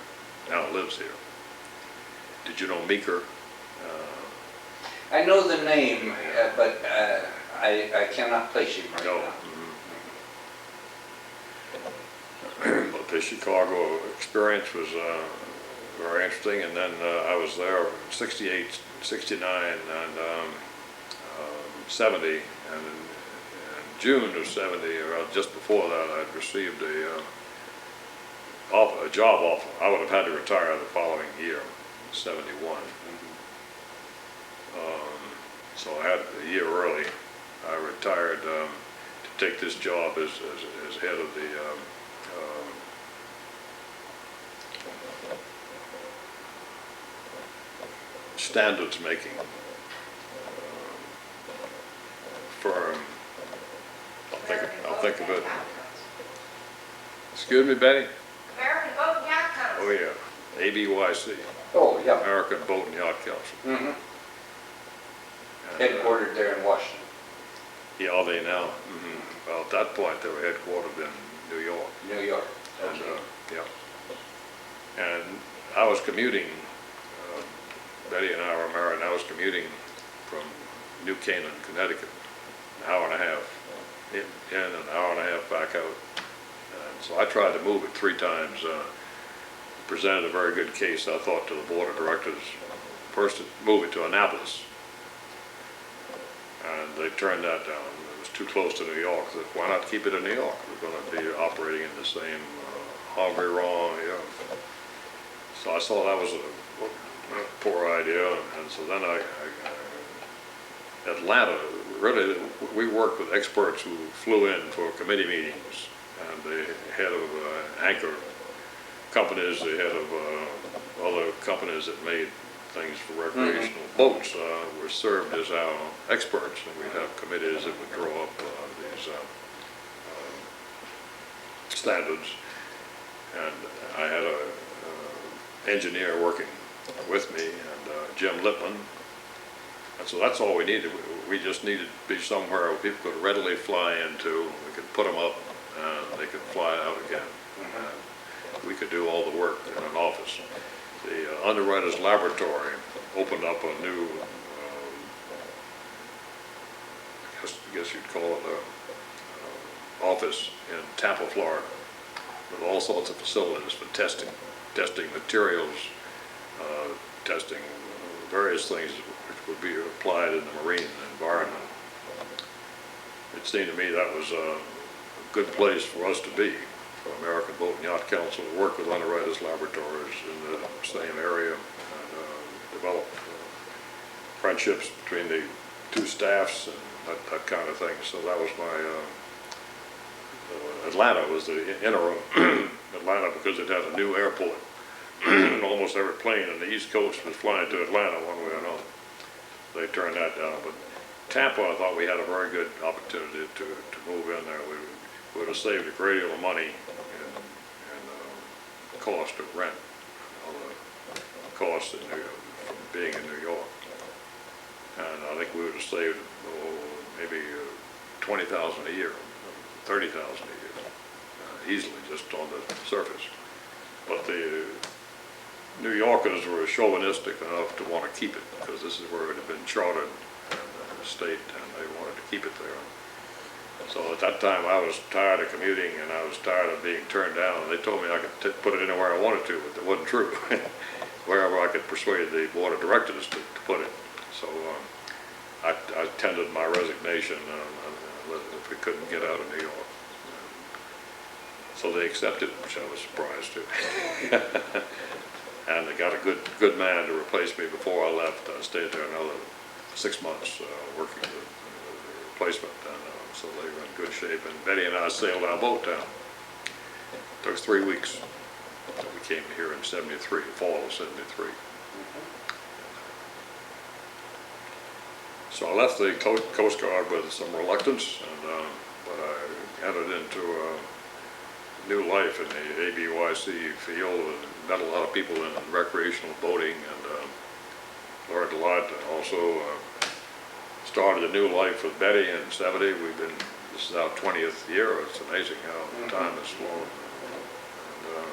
Now lives here. Did you know Meeker? I know the name, but I cannot place him right No. now. But the Chicago experience was very interesting, and then I was there in 68, 69, and 70, and in June of 70, or just before that, I'd received a job offer. I would have had to retire the following year, 71. So I had a year early. I retired to take this job as head of the standards making firm. I'll think of it. Excuse me, Betty? American Boat and Yacht Council. Oh yeah, ABYC, Oh, yeah. American Boat and Yacht Council. Mm-hmm. And, Headquartered there in Washington. yeah, are they now? Well, at that point, they were headquartered in New York. New York. And, Okay. yeah. And I was commuting, Betty and I were married, and I was commuting from New Canaan, Connecticut, an hour and a half in and an hour and a half back out. And so I tried to move it 3 times, presented a very good case, I thought, to the board of directors. First, to move it to Annapolis. And they turned that down. It was too close to New York. They said, why not keep it in New York? We're going to be operating in the same environ, yeah. So I saw that was a poor idea, and so then Atlanta, really, we worked with experts who flew in for committee meetings, and the head of anchor companies, the head of other companies that made things for recreational boats were served as our experts, and we'd have committees that would draw up these standards. And I had a engineer working with me, and Jim Lippman. And so that's all we needed. We just needed to be somewhere where people could readily fly into. We could put them up, and they could fly out again. We could do all the work in an office. The underwriter's laboratory opened up a new, I guess you'd call it a office in Tampa, Florida, with all sorts of facilities for testing materials, testing various things which would be applied in the marine environment. It seemed to me that was a good place for us to be, for American Boat and Yacht Council, to work with underwriters laboratories in the same area and develop friendships between the 2 staffs and that kind of thing. So that was my, Atlanta was the interim, Atlanta, because it had a new airport. And almost every plane on the East Coast was flying to Atlanta one way or another. They turned that down. But Tampa, I thought we had a very good opportunity to move in there. We would have saved a great deal of money in cost of rent, all the costs from being in New York. And I think we would have saved maybe $20,000 a year, $30,000 a year, easily, just on the surface. But the New Yorkers were chauvinistic enough to want to keep it, because this is where it had been chartered in the state, and they wanted to keep it there. So at that time, I was tired of commuting, and I was tired of being turned down. And they told me I could put it anywhere I wanted to, but that wasn't true. Wherever I could persuade the board of directors to put it. So I tendered my resignation if we couldn't get out of New York. So they accepted, which I was surprised to. And they got a good man to replace me before I left. I stayed there another 6 months working the replacement, and so they were in good shape. And Betty and I sailed our boat down. It took us 3 weeks. So we came here in '73, fall of '73. So I left the Coast Guard with some reluctance, but I entered into a new life in the ABYC field and met a lot of people in recreational boating and learned a lot. And also started a new life with Betty in '70. This is our 20th year. It's amazing how time has flown. And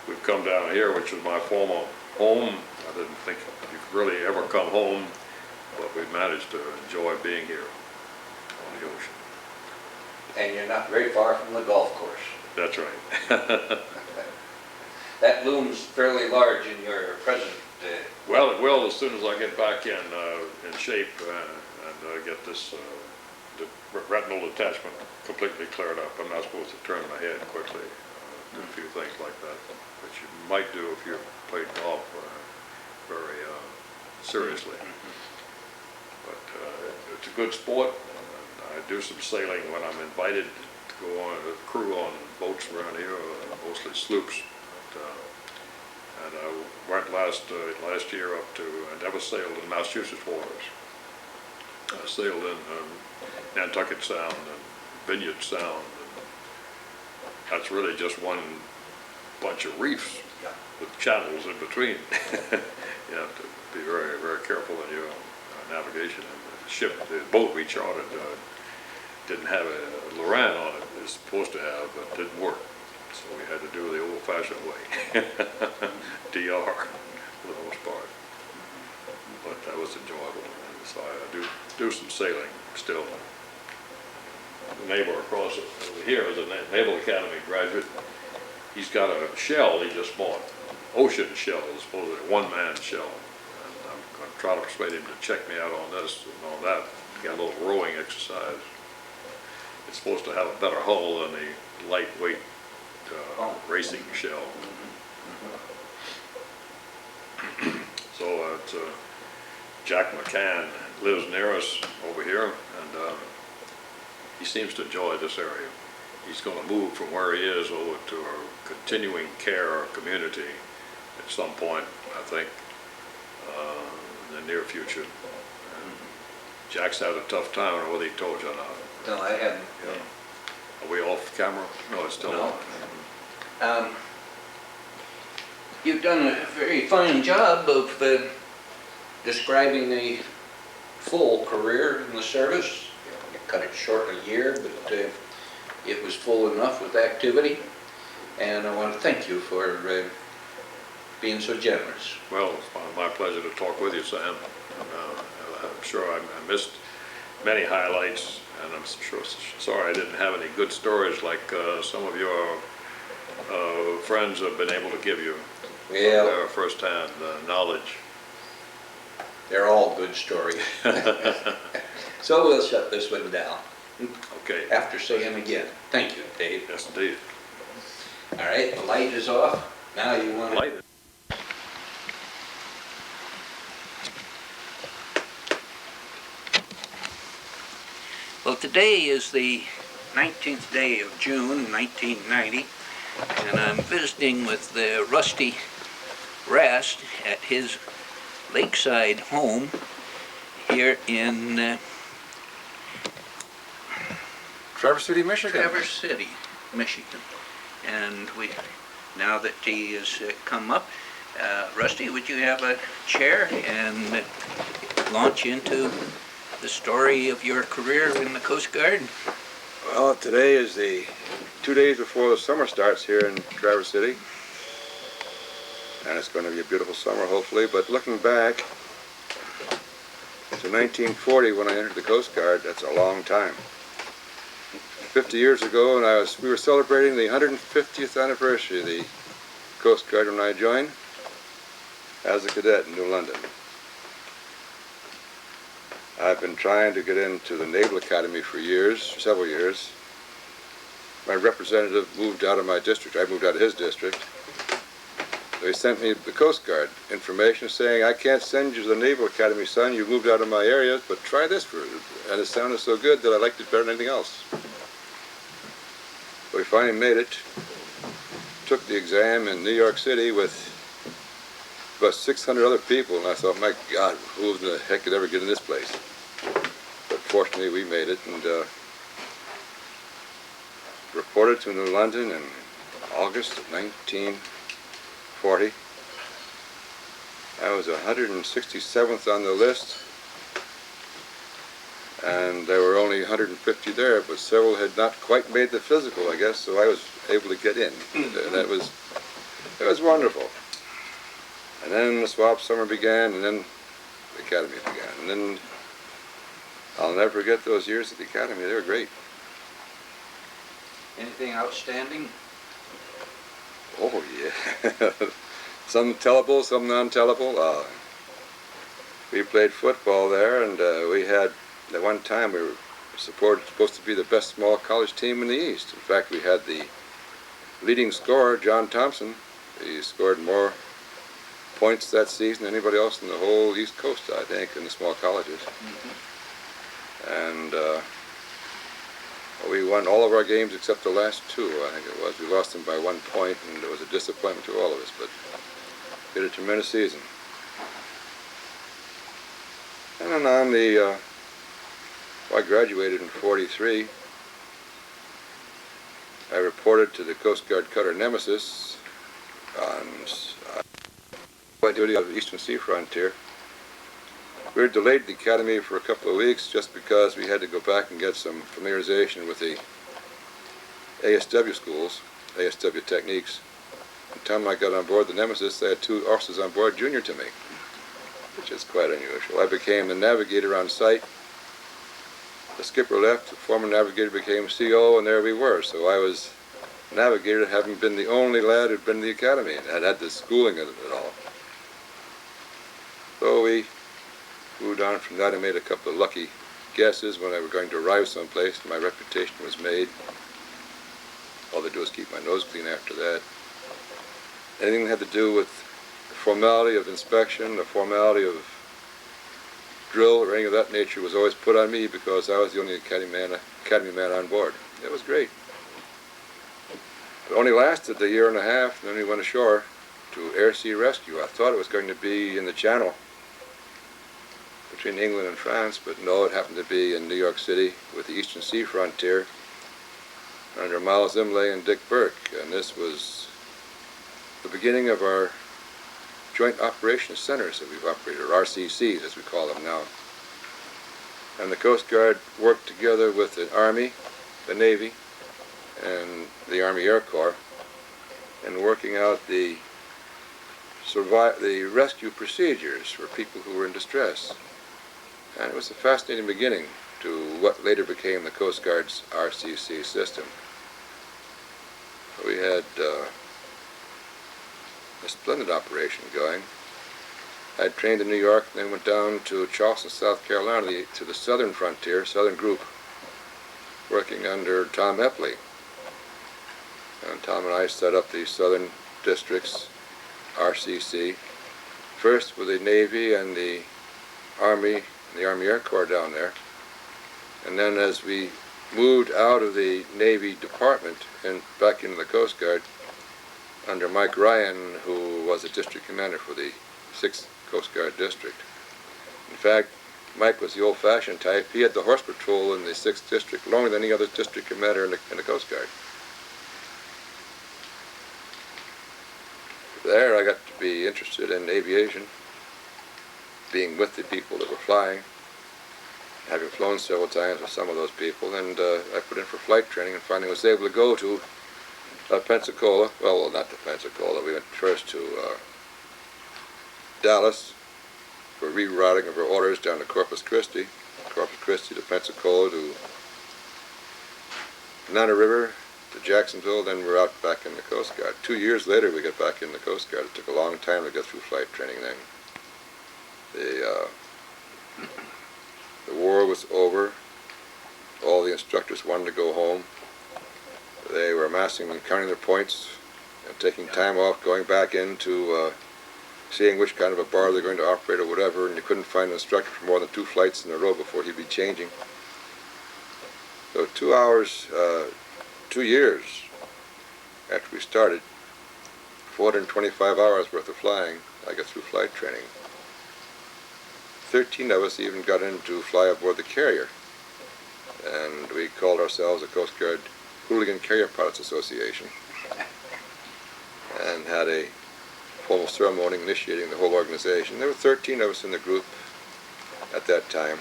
we've come down here, which is my former home. I didn't think you could really ever come home, but we've managed to enjoy being here on the ocean. And you're not very far from the golf course. That's right. That looms fairly large in your present. Well, it will as soon as I get back in shape and get this the retinal detachment completely cleared up. I'm not supposed to turn my head quickly, do a few things like that, which you might do if you played golf very seriously. But it's a good sport. I do some sailing when I'm invited to go on a crew on boats around here, mostly sloops. And I went last year up to, I never sailed in Massachusetts waters. I sailed in Nantucket Sound and Vineyard Sound. And that's really just one bunch of reefs with channels in between. You have to be very, very careful in your navigation. And the boat we chartered didn't have a Loran on it. It was supposed to have, but didn't work. So we had to do the old-fashioned way, DR for the most part. But that was enjoyable. And so I do some sailing still. The neighbor across over here is a Naval Academy graduate. He's got a shell he just bought, ocean shell, supposedly a one-man shell. And I'm going to try to persuade him to check me out on this and on that. Got a little rowing exercise. It's supposed to have a better hull than the lightweight racing shell. So it's Jack McCann lives near us over here, and he seems to enjoy this area. He's going to move from where he is over to a continuing care community at some point, I think, in the near future. And Jack's had a tough time. I don't know whether he told you or not. No, I haven't. Yeah. Are we off camera? No, it's still on. You've done a very fine job of describing a full career in the service. You cut it short a year, but it was full enough with activity. And I want to thank you for being so generous. Well, it's my pleasure to talk with you, Sam. I'm sure I missed many highlights, and I'm sorry I didn't have any good stories like some of your friends have been able to give you. Well, first-hand knowledge. they're all good stories. So we'll shut this one down. Okay. After saying again, thank you, Dave. Yes, indeed. All right, the light is off. Now you want to... Light. Well, today is the 19th day of June, 1990, and I'm visiting with Rusty Rast at his lakeside home here in Traverse City, Michigan. Traverse City, Michigan. And now that he has come up, Rusty, would you have a chair and launch into the story of your career in the Coast Guard? Well, today is the 2 days before the summer starts here in Traverse City. And it's going to be a beautiful summer, hopefully. But looking back to 1940 when I entered the Coast Guard, that's a long time. 50 years ago, and we were celebrating the 150th anniversary of the Coast Guard when I joined as a cadet in New London. I've been trying to get into the Naval Academy for several years. My representative moved out of my district. I moved out of his district. They sent me the Coast Guard information saying, I can't send you to the Naval Academy, son. You moved out of my area, but try this for it. And it sounded so good that I liked it better than anything else. So we finally made it. Took the exam in New York City with about 600 other people, and I thought, my God, who in the heck could ever get in this place? fortunately we made it and reported to New London in August of 1940. I was 167th on the list, and there were only 150 there, but several had not quite made the physical, I guess, so I was able to get in. And it was wonderful. And then the swap summer began, and then the academy began. And then I'll never forget those years at the academy. They were great. Anything outstanding? Oh, yeah. Some tellable, some non-tellable. We played football there, and we had, at one time, we were supposed to be the best small college team in the East. In fact, we had the leading scorer, John Thompson. He scored more points that season than anybody else in the whole East Coast, I think, in the small colleges. And we won all of our games except the last two, I think it was. We lost them by 1 point, and it was a disappointment to all of us, but we had a tremendous season. And then on I graduated in '43. I reported to the Coast Guard cutter Nemesis on duty of the Eastern Sea Frontier. We were delayed at the academy for a couple of weeks just because we had to go back and get some familiarization with the ASW schools, ASW techniques. By the time I got on board the Nemesis, they had 2 officers on board junior to me, which is quite unusual. I became the navigator on site. The skipper left, the former navigator became CO, and there we were. So I was navigator, having been the only lad who'd been to the academy and had had the schooling of it all. So we moved on from that. I made a couple of lucky guesses when I were going to arrive someplace, and my reputation was made. All they do is keep my nose clean after that. Anything that had to do with the formality of inspection, the formality of drill, or any of that nature was always put on me because I was the only academy man on board. It was great. It only lasted a year and a half, and then we went ashore to air sea rescue. I thought it was going to be in the Channel between England and France, but no, it happened to be in New York City with the Eastern Sea Frontier under Miles Imlay and Dick Burke. And this was the beginning of our Joint Operations Centers that we've operated, or RCCs as we call them now. And the Coast Guard worked together with the Army, the Navy, and the Army Air Corps in working out the rescue procedures for people who were in distress. And it was a fascinating beginning to what later became the Coast Guard's RCC system. We had a splendid operation going. I trained in New York, and then went down to Charleston, South Carolina, to the southern frontier, southern group, working under Tom Epley. And Tom and I set up the southern districts, RCC, first with the Navy and the Army Air Corps down there. And then as we moved out of the Navy department and back into the Coast Guard, under Mike Ryan, who was a district commander for the 6th Coast Guard District. In fact, Mike was the old-fashioned type. He had the horse patrol in the 6th District longer than any other district commander in the Coast Guard. There I got to be interested in aviation, being with the people that were flying, having flown several times with some of those people, and I put in for flight training and finally was able to go to Pensacola. Well, not to Pensacola. We went first to Dallas for rerouting of our orders down to Corpus Christi to Pensacola to Nana River to Jacksonville. Then we're out back in the Coast Guard. 2 years later, we got back in the Coast Guard. It took a long time to get through flight training then. The war was over. All the instructors wanted to go home. They were amassing and counting their points and taking time off, going back into seeing which kind of a bar they're going to operate or whatever, and you couldn't find an instructor for more than 2 flights in a row before he'd be changing. So 2 hours, 2 years after we started, 425 hours worth of flying, I got through flight training. 13 of us even got in to fly aboard the carrier. and we called ourselves the Coast Guard Hooligan Carrier Pilots Association, and had a formal ceremony initiating the whole organization. There were 13 of us in the group at that time.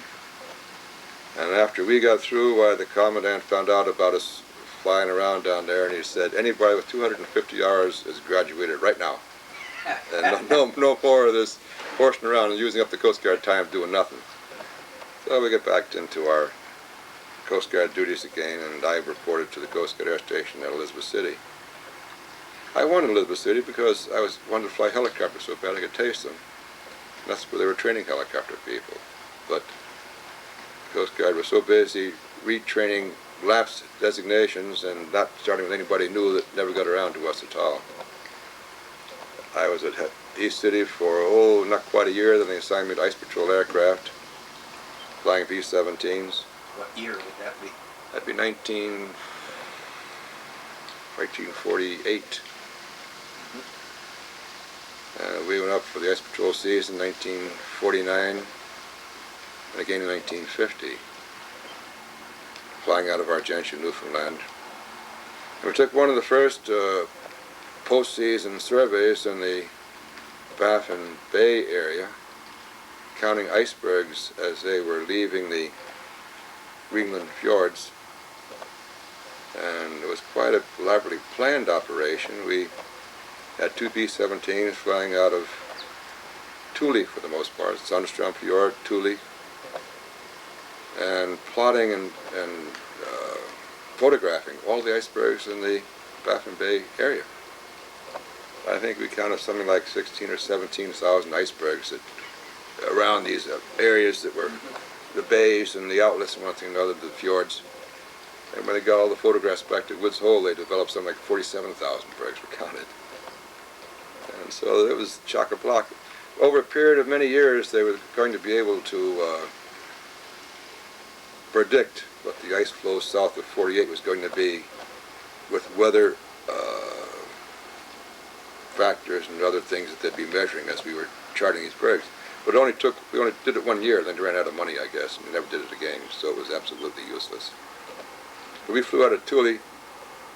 And after we got through, the commandant found out about us flying around down there, and he said, anybody with 250 hours is graduated right now. And no more of this horsing around and using up the Coast Guard time doing nothing. So we got back into our Coast Guard duties again, and I reported to the Coast Guard Air Station at Elizabeth City. I wanted Elizabeth City because I wanted to fly helicopters so bad I could taste them. And that's where they were training helicopter people. But the Coast Guard was so busy retraining lapsed designations and not starting with anybody new that never got around to us at all. I was at East City for, not quite a year. Then they assigned me to Ice Patrol aircraft, flying B-17s. What year would that be? That'd be 1948. We went up for the Ice Patrol season in 1949, and again in 1950, flying out of Argentia, Newfoundland. And we took one of the first post-season surveys in the Baffin Bay area, counting icebergs as they were leaving the Greenland fjords. And it was quite a elaborately planned operation. We had two B-17s flying out of Thule for the most part, Sandstrom Fjord, Thule, and plotting and photographing all the icebergs in the Baffin Bay area. I think we counted something like 16 or 17,000 icebergs around these areas that were the bays and the outlets and one thing and another, the fjords. And when they got all the photographs back to Woods Hole, they developed something like 47,000 bergs were counted. And so it was chock-a-block. Over a period of many years, they were going to be able to predict what the ice flow south of 48 was going to be with weather factors and other things that they'd be measuring as we were charting these bergs. But we only did it 1 year, then ran out of money, I guess, and we never did it again, so it was absolutely useless. But we flew out of Thule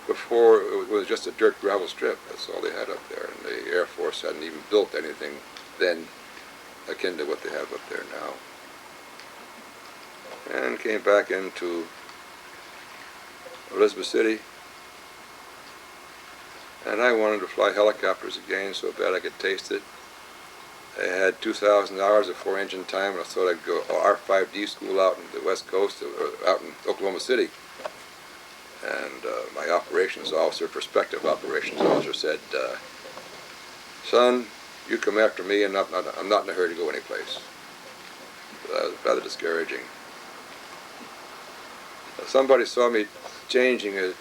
before it was just a dirt gravel strip. That's all they had up there, and the Air Force hadn't even built anything then akin to what they have up there now. And came back into Elizabeth City, and I wanted to fly helicopters again so bad I could taste it. I had 2,000 hours of 4-engine time, and I thought I'd go R5D school out in the West Coast, or out in Oklahoma City. And my operations officer, prospective operations officer, said, son, you come after me, and I'm not in a hurry to go anyplace. So that was rather discouraging. Somebody saw me changing a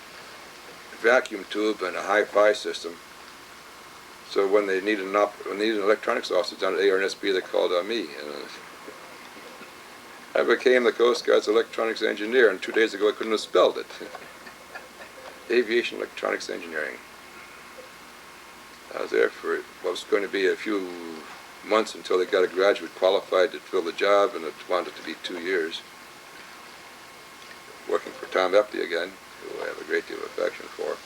vacuum tube and a hi-fi system. So when they needed an electronics officer down at ARNSB, they called on me. And I became the Coast Guard's electronics engineer, and 2 days ago I couldn't have spelled it. Aviation Electronics Engineering. I was there for what was going to be a few months until they got a graduate qualified to fill the job, and it wound up to be 2 years. Working for Tom Eppley again, who I have a great deal of affection for.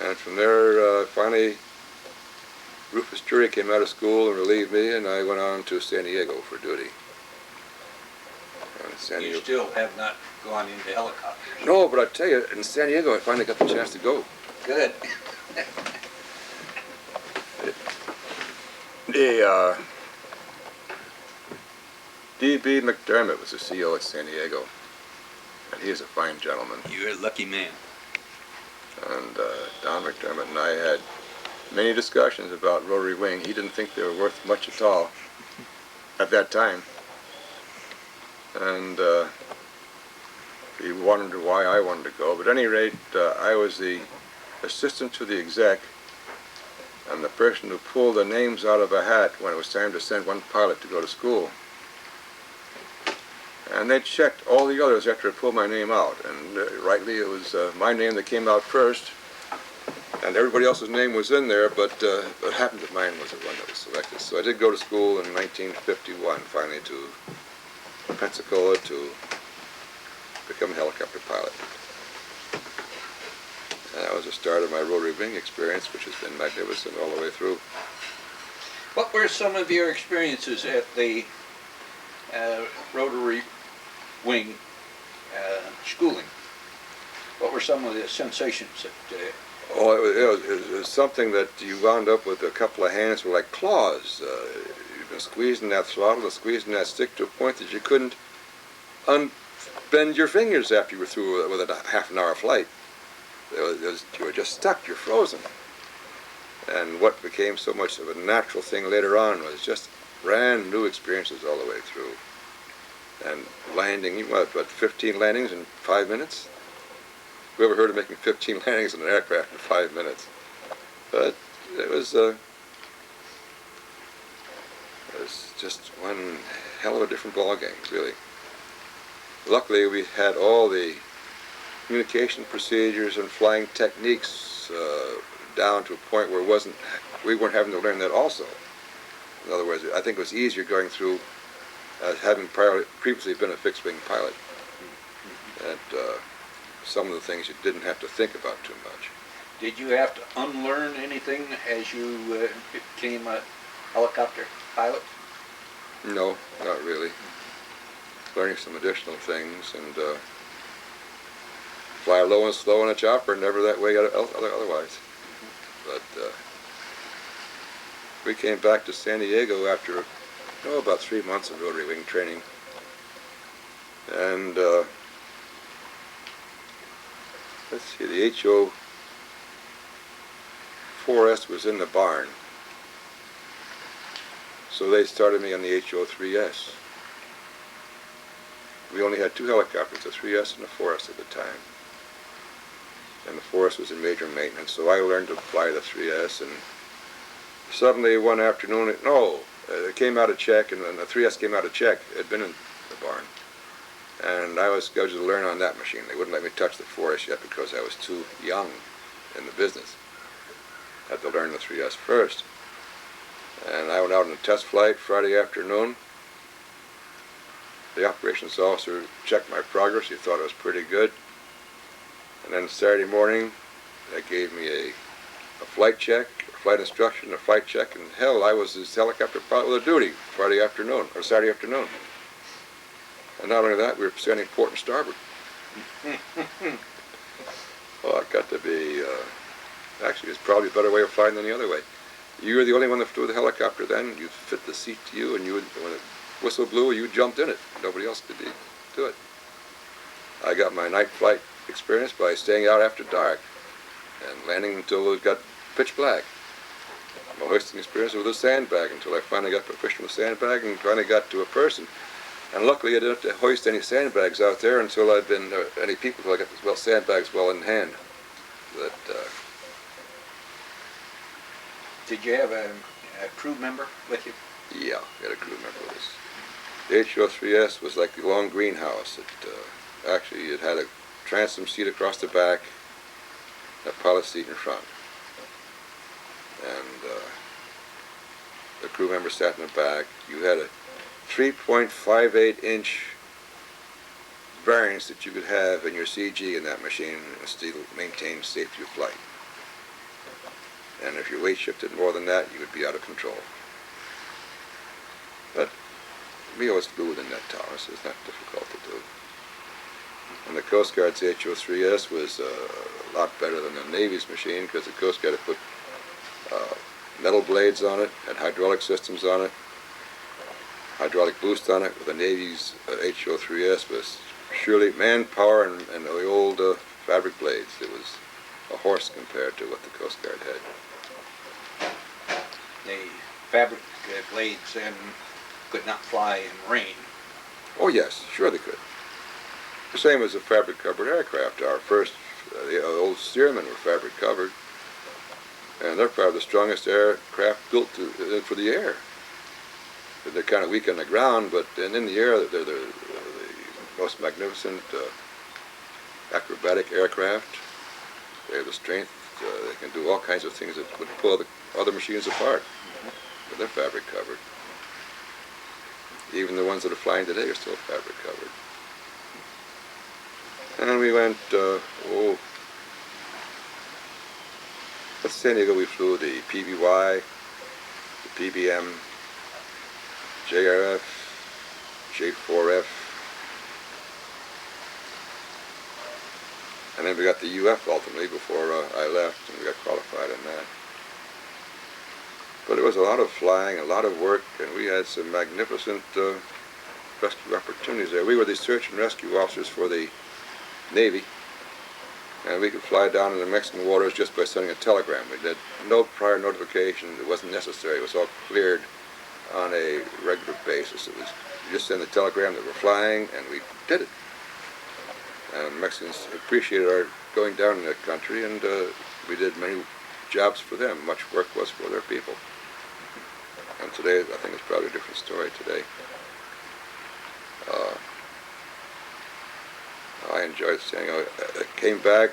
And from there, finally, Rufus Jury came out of school and relieved me, and I went on to San Diego for duty. You still have not gone into helicopters. No, but I tell you, in San Diego, I finally got the chance to go. Good. D.B. McDermott was the CEO at San Diego, and he is a fine gentleman. You're a lucky man. And Don McDermott and I had many discussions about Rotary Wing. He didn't think they were worth much at all at that time. And he wondered why I wanted to go. But at any rate, I was the assistant to the exec and the person who pulled the names out of a hat when it was time to send one pilot to go to school. And they checked all the others after I pulled my name out. And rightly, it was my name that came out first. And everybody else's name was in there, but it happened that mine was the one that was selected. So I did go to school in 1951, finally to Pensacola, to become a helicopter pilot. And that was the start of my rotary wing experience, which has been magnificent all the way through. What were some of your experiences at the Rotary Wing schooling? What were some of the sensations that... Oh, it was something that you wound up with a couple of hands were like claws. You've been squeezing that throttle, squeezing that stick to a point that you couldn't unbend your fingers after you were through with a half-an-hour flight. You were just stuck, you're frozen. And what became so much of a natural thing later on was just brand new experiences all the way through. And landing, what, 15 landings in 5 minutes? Who ever heard of making 15 landings in an aircraft in 5 minutes? But it was just one hell of a different ball game, really. Luckily, we had all the communication procedures and flying techniques down to a point where we weren't having to learn that also. In other words, I think it was easier going through having previously been a fixed-wing pilot. And some of the things you didn't have to think about too much. Did you have to unlearn anything as you became a helicopter pilot? No, not really. Learning some additional things and fly low and slow in a chopper, never that way otherwise. But we came back to San Diego after about 3 months of rotary wing training, and let's see, the HO 4S was in the barn, so they started me on the HO 3S. We only had 2 helicopters, a 3S and a 4S at the time. And the 4S was in major maintenance, so I learned to fly the 3S, and suddenly one afternoon, it came out of check, and the 3S came out of check. It had been in the barn. And I was scheduled to learn on that machine. They wouldn't let me touch the 4S yet because I was too young in the business. I had to learn the 3S first. And I went out on a test flight Friday afternoon. The operations officer checked my progress. He thought it was pretty good. And then Saturday morning, they gave me a flight check, a flight instruction, a flight check, and hell, I was his helicopter pilot with a duty Friday afternoon, or Saturday afternoon. And not only that, we were standing port and starboard. Well, it got to be, actually, it's probably a better way of flying than the other way. You were the only one that flew the helicopter then. You fit the seat to you, and when the whistle blew, you jumped in it. Nobody else could do it. I got my night flight experience by staying out after dark and landing until it got pitch black. My hoisting experience was with a sandbag until I finally got proficient with sandbag and finally got to a person. And luckily, I didn't have to hoist any sandbags out there until I got sandbags well in hand. But Did you have a crew member with you? yeah, we had a crew member with us. The HO3S was like the long greenhouse. Actually, it had a transom seat across the back, a pilot seat in front. And the crew member sat in the back. You had a 3.58-inch variance that you could have in your CG in that machine and still maintain safety of flight. And if your weight shifted more than that, you would be out of control. But we always flew within that tolerance. It's not difficult to do. And the Coast Guard's HO3S was a lot better than the Navy's machine because the Coast Guard had put metal blades on it, had hydraulic systems on it, hydraulic boost on it. With the Navy's HO3S was surely manpower and the old fabric blades. It was a horse compared to what the Coast Guard had. The fabric blades then could not fly in rain. Oh yes, sure they could. The same as the fabric covered aircraft. Our first, the old Stearmen were fabric covered, and they're probably the strongest aircraft built for the air. They're kind of weak on the ground, but in the air they're the most magnificent acrobatic aircraft. They have the strength. They can do all kinds of things that would pull the other machines apart. But they're fabric covered. Even the ones that are flying today are still fabric covered. And we went, at San Diego we flew the PBY, the PBM, JRF, J4F, and then we got the UF ultimately before I left, and we got qualified in that. But it was a lot of flying, a lot of work, and we had some magnificent rescue opportunities there. We were the search and rescue officers for the Navy, and we could fly down in the Mexican waters just by sending a telegram. We did no prior notification. It wasn't necessary. It was all cleared on a regular basis. It was you just send the telegram that we're flying, and we did it. And Mexicans appreciated our going down in that country, and we did many jobs for them. Much work was for their people. And today, I think it's probably a different story today. I enjoyed San Diego. I came back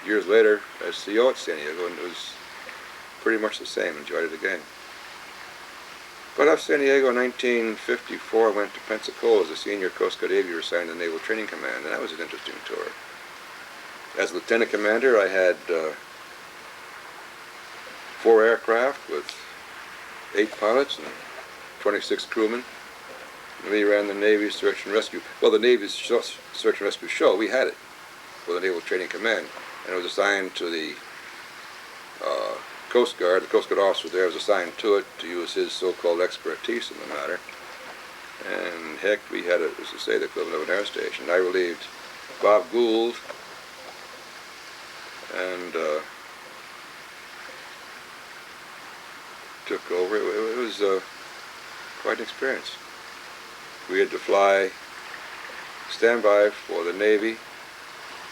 years later as CO at San Diego, and it was pretty much the same. Enjoyed it again. But after San Diego in 1954, I went to Pensacola as a senior Coast Guard aviator assigned to the Naval Training Command, and that was an interesting tour. As lieutenant commander, I had 4 aircraft with 8 pilots and 26 crewmen. And we ran the Navy's search and rescue. Well, the Navy's search and rescue show, we had it for the Naval Training Command, and it was assigned to the Coast Guard. The Coast Guard officer there was assigned to it to use his so-called expertise in the matter. And heck, we had it, as to say, the equivalent of an air station. I relieved Bob Gould, and took over. It was quite an experience. We had to fly standby for the Navy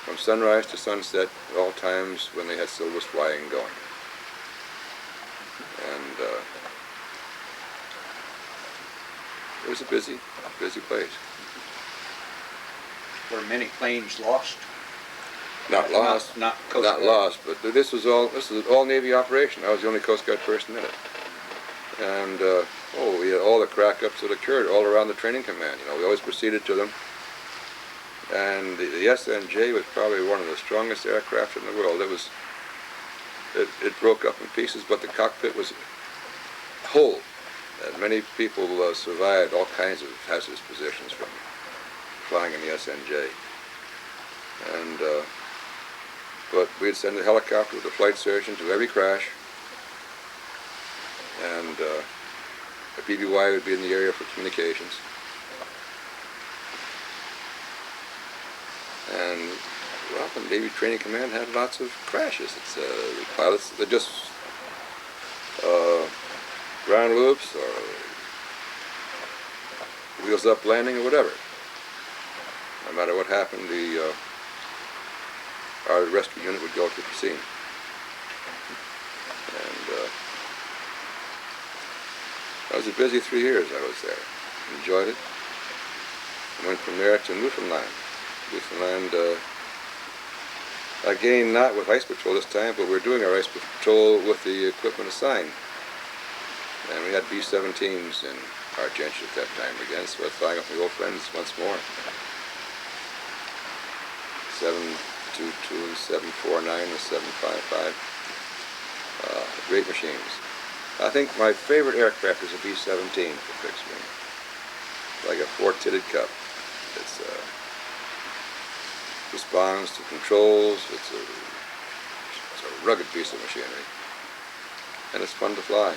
from sunrise to sunset at all times when they had Silvers flying going. And it was a busy place. Were many planes lost? Not lost, Not Coast not Guard. lost, but this was an all Navy operation. I was the only Coast Guard person in it. And we had all the crack-ups that occurred all around the training command. You know, we always proceeded to them. And the SNJ was probably one of the strongest aircraft in the world. It broke up in pieces, but the cockpit was whole. And many people survived all kinds of hazardous positions from flying in the SNJ. And but we'd send a helicopter with a flight surgeon to every crash. And a BBY would be in the area for communications. And, well, the Navy Training Command had lots of crashes. It's the pilots, they're just ground loops or wheels up landing or whatever. No matter what happened, our rescue unit would go to the scene. And that was a busy 3 years I was there. Enjoyed it. I went from there to Newfoundland. Again, not with ice patrol this time, but we were doing our ice patrol with the equipment assigned. And we had B-17s in our Genscher at that time again, so I was flying up my old friends once more. 722, 749, and 755. Great machines. I think my favorite aircraft is a B-17 for fixed wing. Like a 4-titted Cup. It's responds to controls. It's a rugged piece of machinery, and it's fun to fly.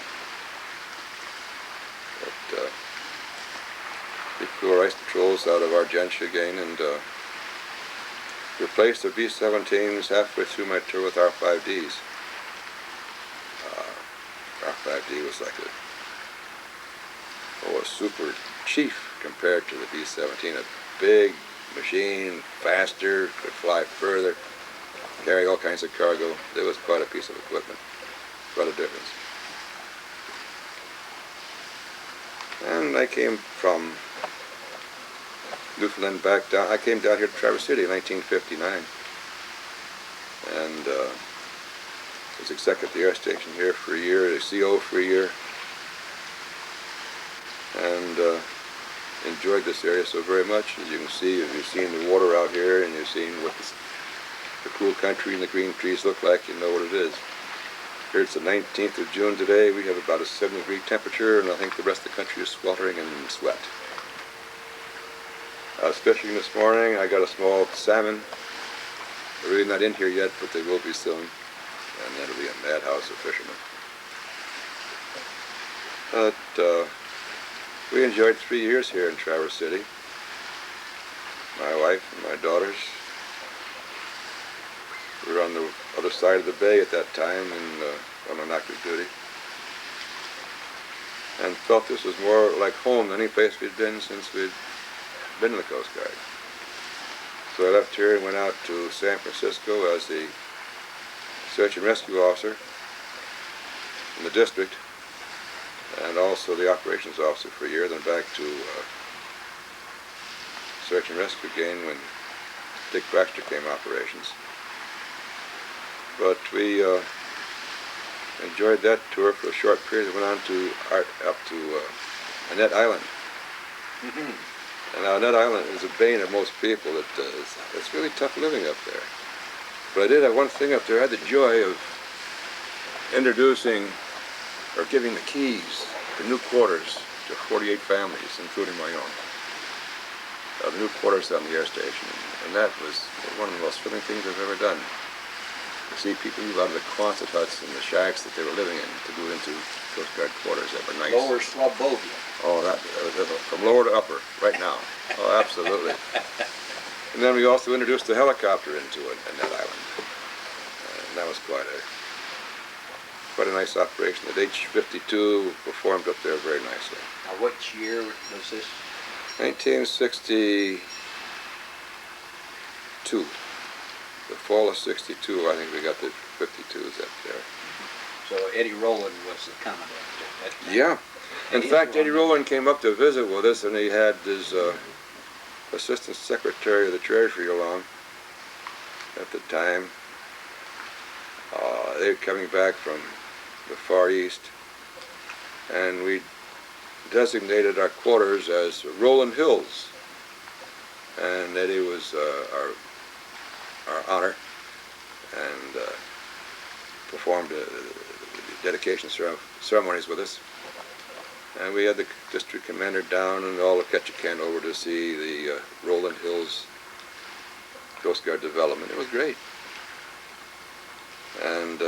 But we flew our ice patrols out of Argentia again, and replaced the B-17s halfway through my tour with R-5Ds. R-5D was like a super chief compared to the B-17. A big machine, faster, could fly further, carry all kinds of cargo. It was quite a piece of equipment, quite a difference. And I came from Newfoundland back down. I came down here to Traverse City in 1959, and was exec at the air station here for a year, a CO for a year, and enjoyed this area so very much. As you can see, if you've seen the water out here and you've seen what the cool country and the green trees look like, you know what it is. Here it's the 19th of June today. We have about a 7-degree temperature, and I think the rest of the country is sweltering in sweat. I was fishing this morning. I got a small salmon. They're really not in here yet, but they will be soon. And that'll be a madhouse of fishermen. But we enjoyed 3 years here in Traverse City. My wife and my daughters. We were on the other side of the bay at that time and on active duty. And felt this was more like home than any place we'd been since we'd been in the Coast Guard. So I left here and went out to San Francisco as the search and rescue officer in the district, and also the operations officer for a year, then back to search and rescue again when Dick Baxter came operations. But we enjoyed that tour for a short period. We went on to up to Annette Island. And now Annette Island is a bane of most people. It's really tough living up there. But I did have one thing up there. I had the joy of introducing or giving the keys to new quarters to 48 families, including my own. The new quarters on the air station. And that was one of the most thrilling things I've ever done. To see people move out of the Quonset huts and the shacks that they were living in to go into Coast Guard quarters that were nice. Lower Slobovia. Oh, that from lower to upper, right now. Oh, absolutely. And then we also introduced the helicopter into that island. And that was quite a nice operation. The H-52 performed up there very nicely. Now, which year was this? 1962. The fall of 62, I think we got the 52s up there. So Eddie Rowland was the commandant at that time. Yeah. In And he's fact, the Eddie one- Rowland came up to visit with us, and he had his Assistant Secretary of the Treasury along at the time. They were coming back from the Far East, and we designated our quarters as Rowland Hills. And Eddie was our honor, and performed the dedication ceremonies with us. And we had the district commander down and all of Ketchikan over to see the Rowland Hills Coast Guard development. It was great. And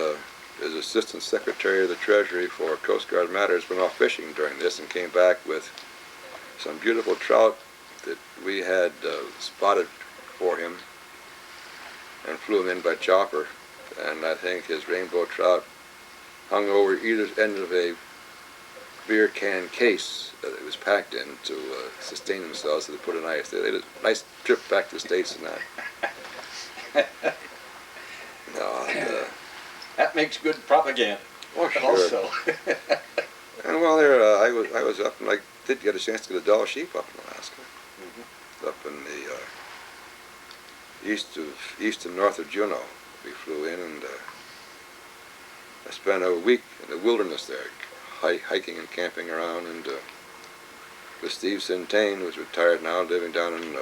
his Assistant Secretary of the Treasury for Coast Guard Matters went off fishing during this and came back with some beautiful trout that we had spotted for him and flew him in by chopper. And I think his rainbow trout hung over either end of a beer can case that it was packed in to sustain themselves, so they put an ice. They had a nice trip back to the States and that. No, That makes good propaganda. oh, sure. Also. And while there, I was up, and I did get a chance to get a doll sheep up in Alaska, up in the east and north of Juneau. We flew in, and I spent a week in the wilderness there, hiking and camping around, and with Steve Centane, who's retired now, living down in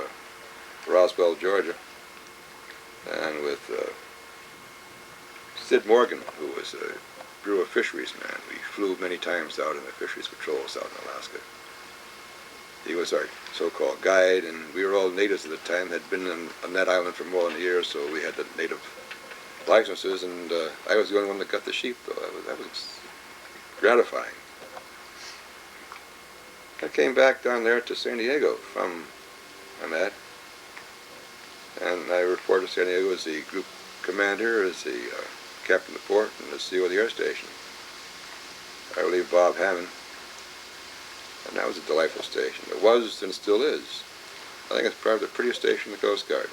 Roswell, Georgia, and with Sid Morgan, who was a Bureau of Fisheries man. We flew many times out in the fisheries patrols out in Alaska. He was our so-called guide, and we were all natives at the time, had been on that island for more than a year, so we had the native licenses, and I was the only one that got the sheep, though. That was gratifying. I came back down there to San Diego from that, and I reported to San Diego as the group commander, as the captain of the port, and the CEO of the air station. I relieved Bob Hammond, and that was a delightful station. It was and still is. I think it's probably the prettiest station in the Coast Guard.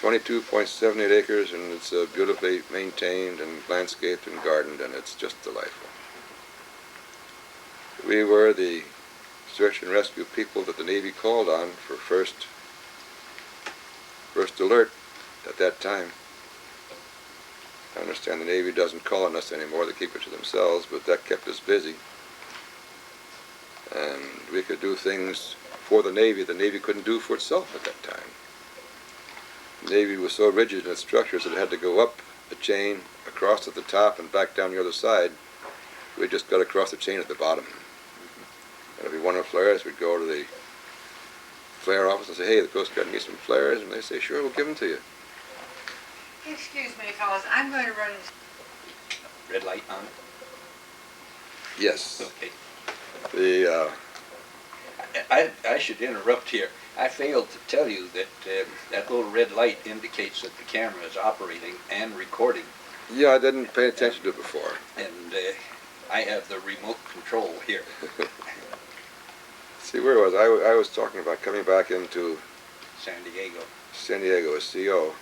22.78 acres, and it's beautifully maintained and landscaped and gardened, and it's just delightful. We were the search and rescue people that the Navy called on for first alert at that time. I understand the Navy doesn't call on us anymore, they keep it to themselves, but that kept us busy. And we could do things for the Navy couldn't do for itself at that time. The Navy was so rigid in its structures that it had to go up a chain, across at the top, and back down the other side. We just got across the chain at the bottom. And if we wanted flares, we'd go to the flare office and say, hey, the Coast Guard needs some flares, and they say, sure, we'll give them to you. Excuse me, fellas, I'm going to run. Red light on? Yes. Okay. The, I should interrupt here. I failed to tell you that that little red light indicates that the camera is operating and recording. yeah, I didn't pay attention to it before. And I have the remote control here. See, where was I? I was talking about coming back into San Diego. San Diego as CO.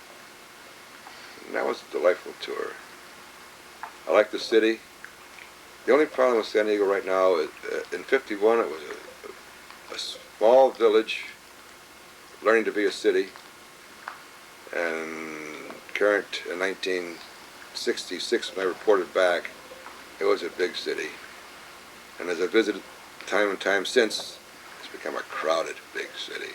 And that was a delightful tour. I like the city. The only problem with San Diego right now is, in '51, it was a small village learning to be a city, and current in 1966, when I reported back, it was a big city. And as I visited time and time since, it's become a crowded big city.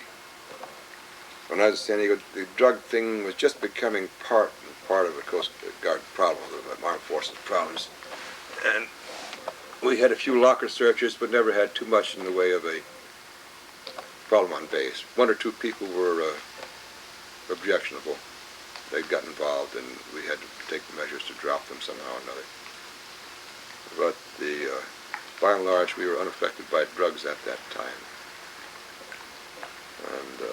When I was in San Diego, the drug thing was just becoming part of the Coast Guard problem, of the Armed Forces problems. And we had a few locker searches, but never had too much in the way of a problem on base. One or two people were objectionable. They got involved, and we had to take measures to drop them somehow or another. But by and large, we were unaffected by drugs at that time. And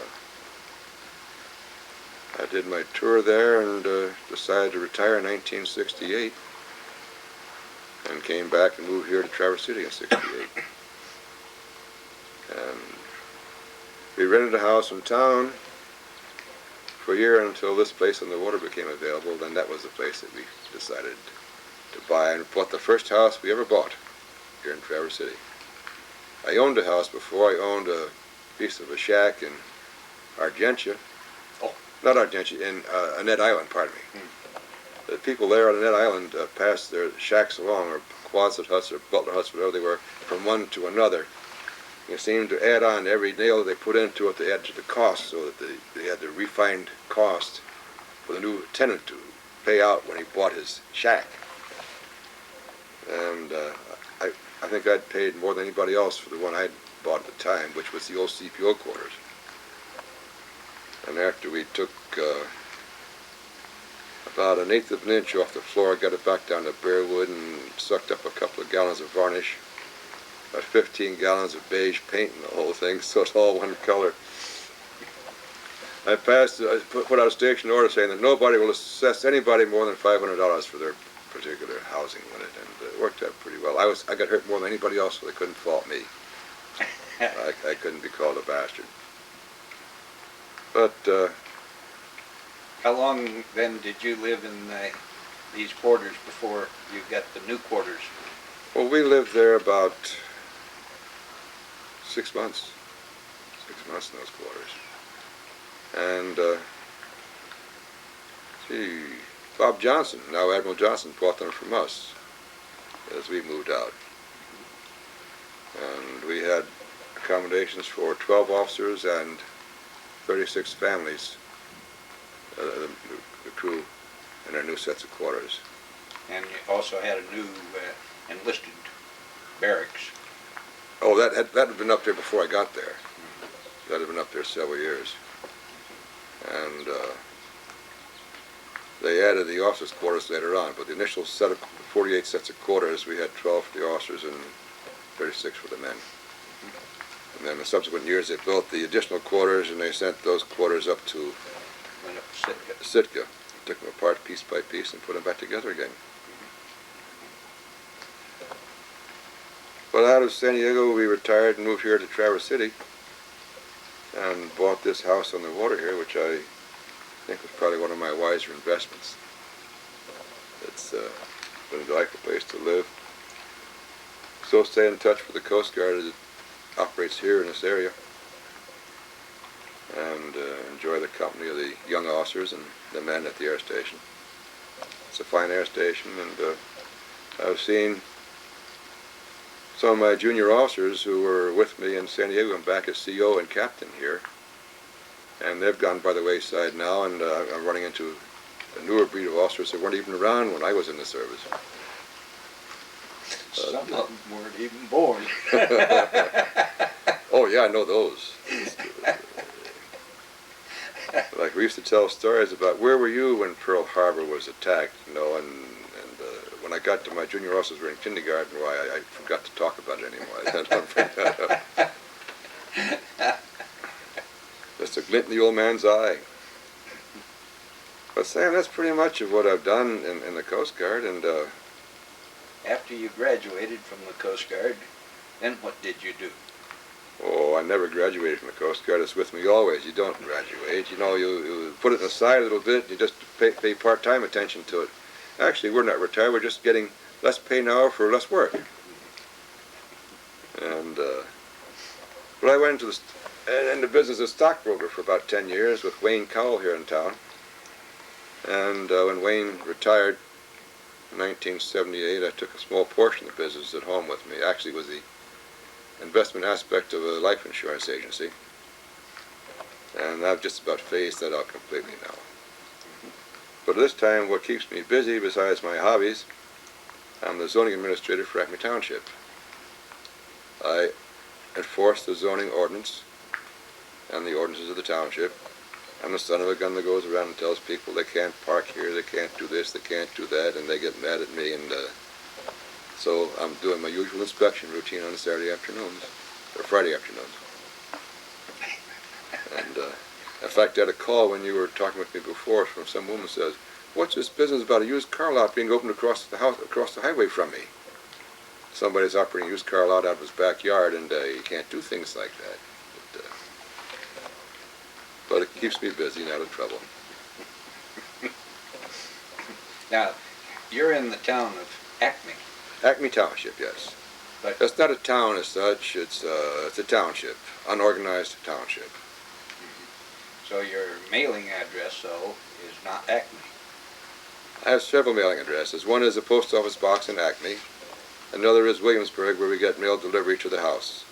I did my tour there and decided to retire in 1968, and came back and moved here to Traverse City in '68. And we rented a house in town for a year until this place on the water became available. Then that was the place that we decided to buy, and bought the first house we ever bought here in Traverse City. I owned a house before. I owned a piece of a shack in Argentia. Oh. Not Argentia, in Annette Island, pardon me. The people there on Annette Island passed their shacks along, or Quonset huts, or butler huts, whatever they were, from one to another. They seemed to add on every nail they put into it, they added to the cost, so that they had the refined cost for the new tenant to pay out when he bought his shack. And I think I'd paid more than anybody else for the one I'd bought at the time, which was the old CPO quarters. And after we took about 1/8 of an inch off the floor, got it back down to bare wood, and sucked up a couple of gallons of varnish, about 15 gallons of beige paint and the whole thing, so it's all one color. I put out a station order saying that nobody will assess anybody more than $500 for their particular housing limit, and it worked out pretty well. I got hurt more than anybody else, so they couldn't fault me. I couldn't be called a bastard. But How long then did you live in these quarters before you got the new quarters? well, we lived there about 6 months. 6 months in those quarters. And Bob Johnson, now Admiral Johnson, bought them from us as we moved out. And we had accommodations for 12 officers and 36 families, the crew, in their new sets of quarters. And you also had a new enlisted barracks. Oh, that had been up there before I got there. That had been up there several years. And they added the officers' quarters later on, but the initial set of 48 sets of quarters, we had 12 for the officers and 36 for the men. And then in the subsequent years, they built the additional quarters, and they sent those quarters up to Went up to Sitka. Sitka. Took them apart piece by piece and put them back together again. But out of San Diego, we retired and moved here to Traverse City and bought this house on the water here, which I think was probably one of my wiser investments. It's been a delightful place to live. Still stay in touch with the Coast Guard as it operates here in this area, and enjoy the company of the young officers and the men at the air station. It's a fine air station, and I've seen some of my junior officers who were with me in San Diego and back as CO and captain here. And they've gone by the wayside now, and I'm running into a newer breed of officers that weren't even around when I was in the service. Some of them weren't even born. Oh yeah, I know those. Like we used to tell stories about where were you when Pearl Harbor was attacked, you know, and when I got to my junior officers were in kindergarten, why I forgot to talk about it anymore. I don't bring that up. Just a glint in the old man's eye. But Sam, that's pretty much of what I've done in the Coast Guard, and After you graduated from the Coast Guard, then what did you do? oh, I never graduated from the Coast Guard. It's with me always. You don't graduate. You know, you put it aside a little bit. You just pay part-time attention to it. Actually, we're not retired. We're just getting less pay now for less work. And but I went into the business as stockbroker for about 10 years with Wayne Cowell here in town. And when Wayne retired in 1978, I took a small portion of the business at home with me. Actually, it was the investment aspect of a life insurance agency. And I've just about phased that out completely now. But at this time, what keeps me busy, besides my hobbies, I'm the zoning administrator for Acme Township. I enforce the zoning ordinance and the ordinances of the township. I'm the son of a gun that goes around and tells people they can't park here, they can't do this, they can't do that, and they get mad at me. And so I'm doing my usual inspection routine on Saturday afternoons, or Friday afternoons. And in fact, I had a call when you were talking with me before from some woman who says, "What's this business about a used car lot being opened across the highway from me?" Somebody's operating a used car lot out of his backyard, and you can't do things like that. But it keeps me busy and out of trouble. Now, you're in the town of Acme. Acme Township, yes. But It's not a town as such. It's a township, unorganized township. so your mailing address, though, is not Acme. I have several mailing addresses. One is a post office box in Acme. Another is Williamsburg, where we get mail delivery to the house.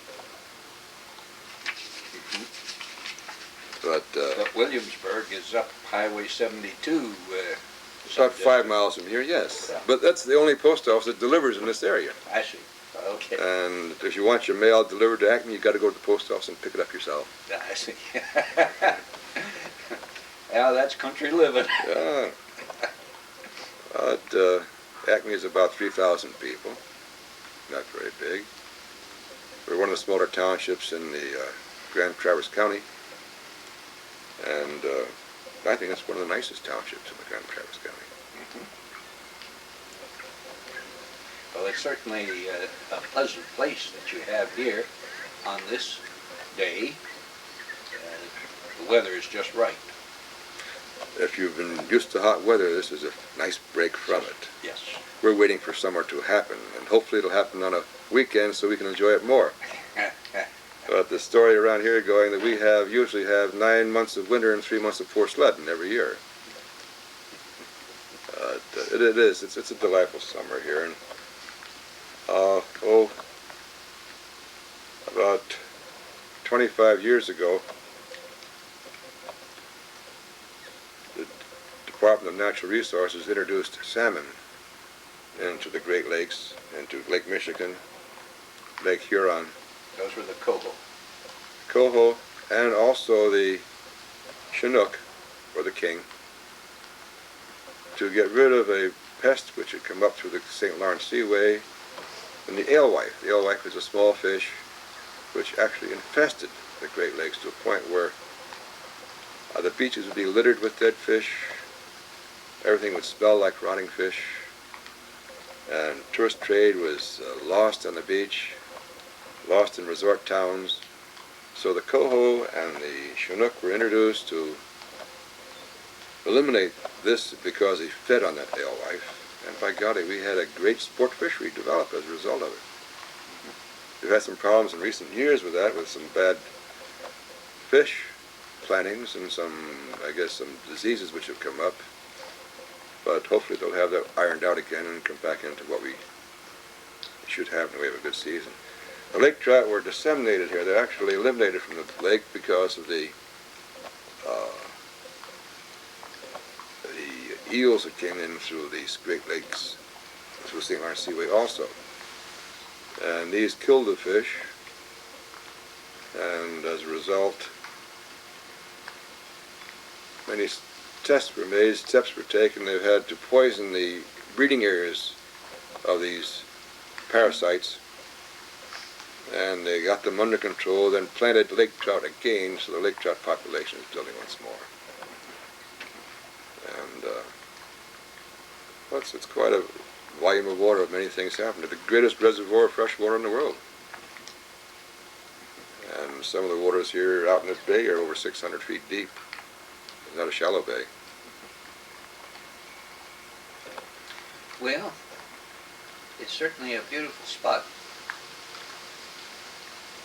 But But Williamsburg is up Highway 72. it's about 5 miles from here, yes. Yeah. But that's the only post office that delivers in this area. I see. Okay. And if you want your mail delivered to Acme, you've got to go to the post office and pick it up yourself. I see. Yeah, that's country living. Yeah. But Acme is about 3,000 people. Not very big. We're one of the smaller townships in the Grand Traverse County. And I think it's one of the nicest townships in the Grand Traverse County. Well, it's certainly a pleasant place that you have here on this day. The weather is just right. If you've been used to hot weather, this is a nice break from it. Yes. We're waiting for summer to happen, and hopefully it'll happen on a weekend so we can enjoy it more. But the story around here going that we usually have 9 months of winter and 3 months of poor sledding every year. It is. It's a delightful summer here. And about 25 years ago, the Department of Natural Resources introduced salmon into the Great Lakes, into Lake Michigan, Lake Huron, Those were the coho. coho, and also the Chinook, or the king, to get rid of a pest which had come up through the St. Lawrence Seaway, and the alewife. The alewife is a small fish which actually infested the Great Lakes to a point where the beaches would be littered with dead fish, everything would smell like rotting fish, and tourist trade was lost on the beach, lost in resort towns. So the coho and the Chinook were introduced to eliminate this because they fed on that alewife. And by golly, we had a great sport fishery develop as a result of it. We've had some problems in recent years with that, with some bad fish plantings and some diseases which have come up. But hopefully they'll have that ironed out again and come back into what we should have in the way of a good season. The lake trout were disseminated here. They're actually eliminated from the lake because of the eels that came in through these Great Lakes, through St. Lawrence Seaway also. And these killed the fish, and as a result, many tests were made, steps were taken. They've had to poison the breeding areas of these parasites, and they got them under control, then planted lake trout again, so the lake trout population is building once more. And well, it's quite a volume of water. Many things happen. It's the greatest reservoir of fresh water in the world. And some of the waters here out in this bay are over 600 feet deep. It's not a shallow bay. Well, it's certainly a beautiful spot.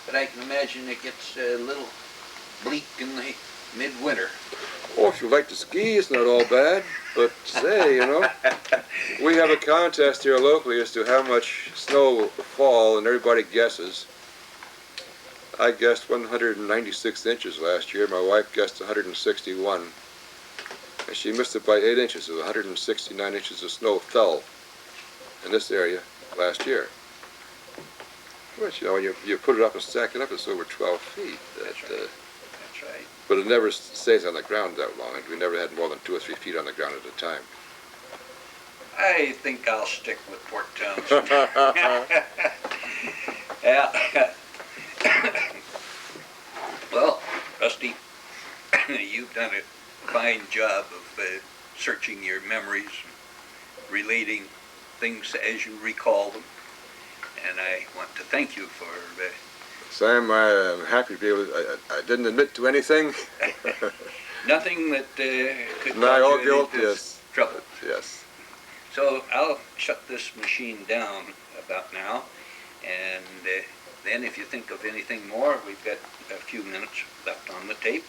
But I can imagine it gets a little bleak in the midwinter. Oh, if you like to ski, it's not all bad. But say, you know, we have a contest here locally as to how much snow will fall, and everybody guesses. I guessed 196 inches last year. My wife guessed 161. And she missed it by 8 inches. So 169 inches of snow fell in this area last year. Which, you know, you put it up and stack it up, it's over 12 feet. That's right. That's right. But it never stays on the ground that long. We never had more than 2 or 3 feet on the ground at a time. I think I'll stick with Port Townsend. Yeah. Well, Rusty, you've done a fine job of searching your memories, and relating things as you recall them, and I want to thank you for Sam, I'm happy to be able to, I didn't admit to anything. nothing that could Deny all cause you any guilt, yes. trouble. Yes. So I'll shut this machine down about now, and then if you think of anything more, we've got a few minutes left on the tape.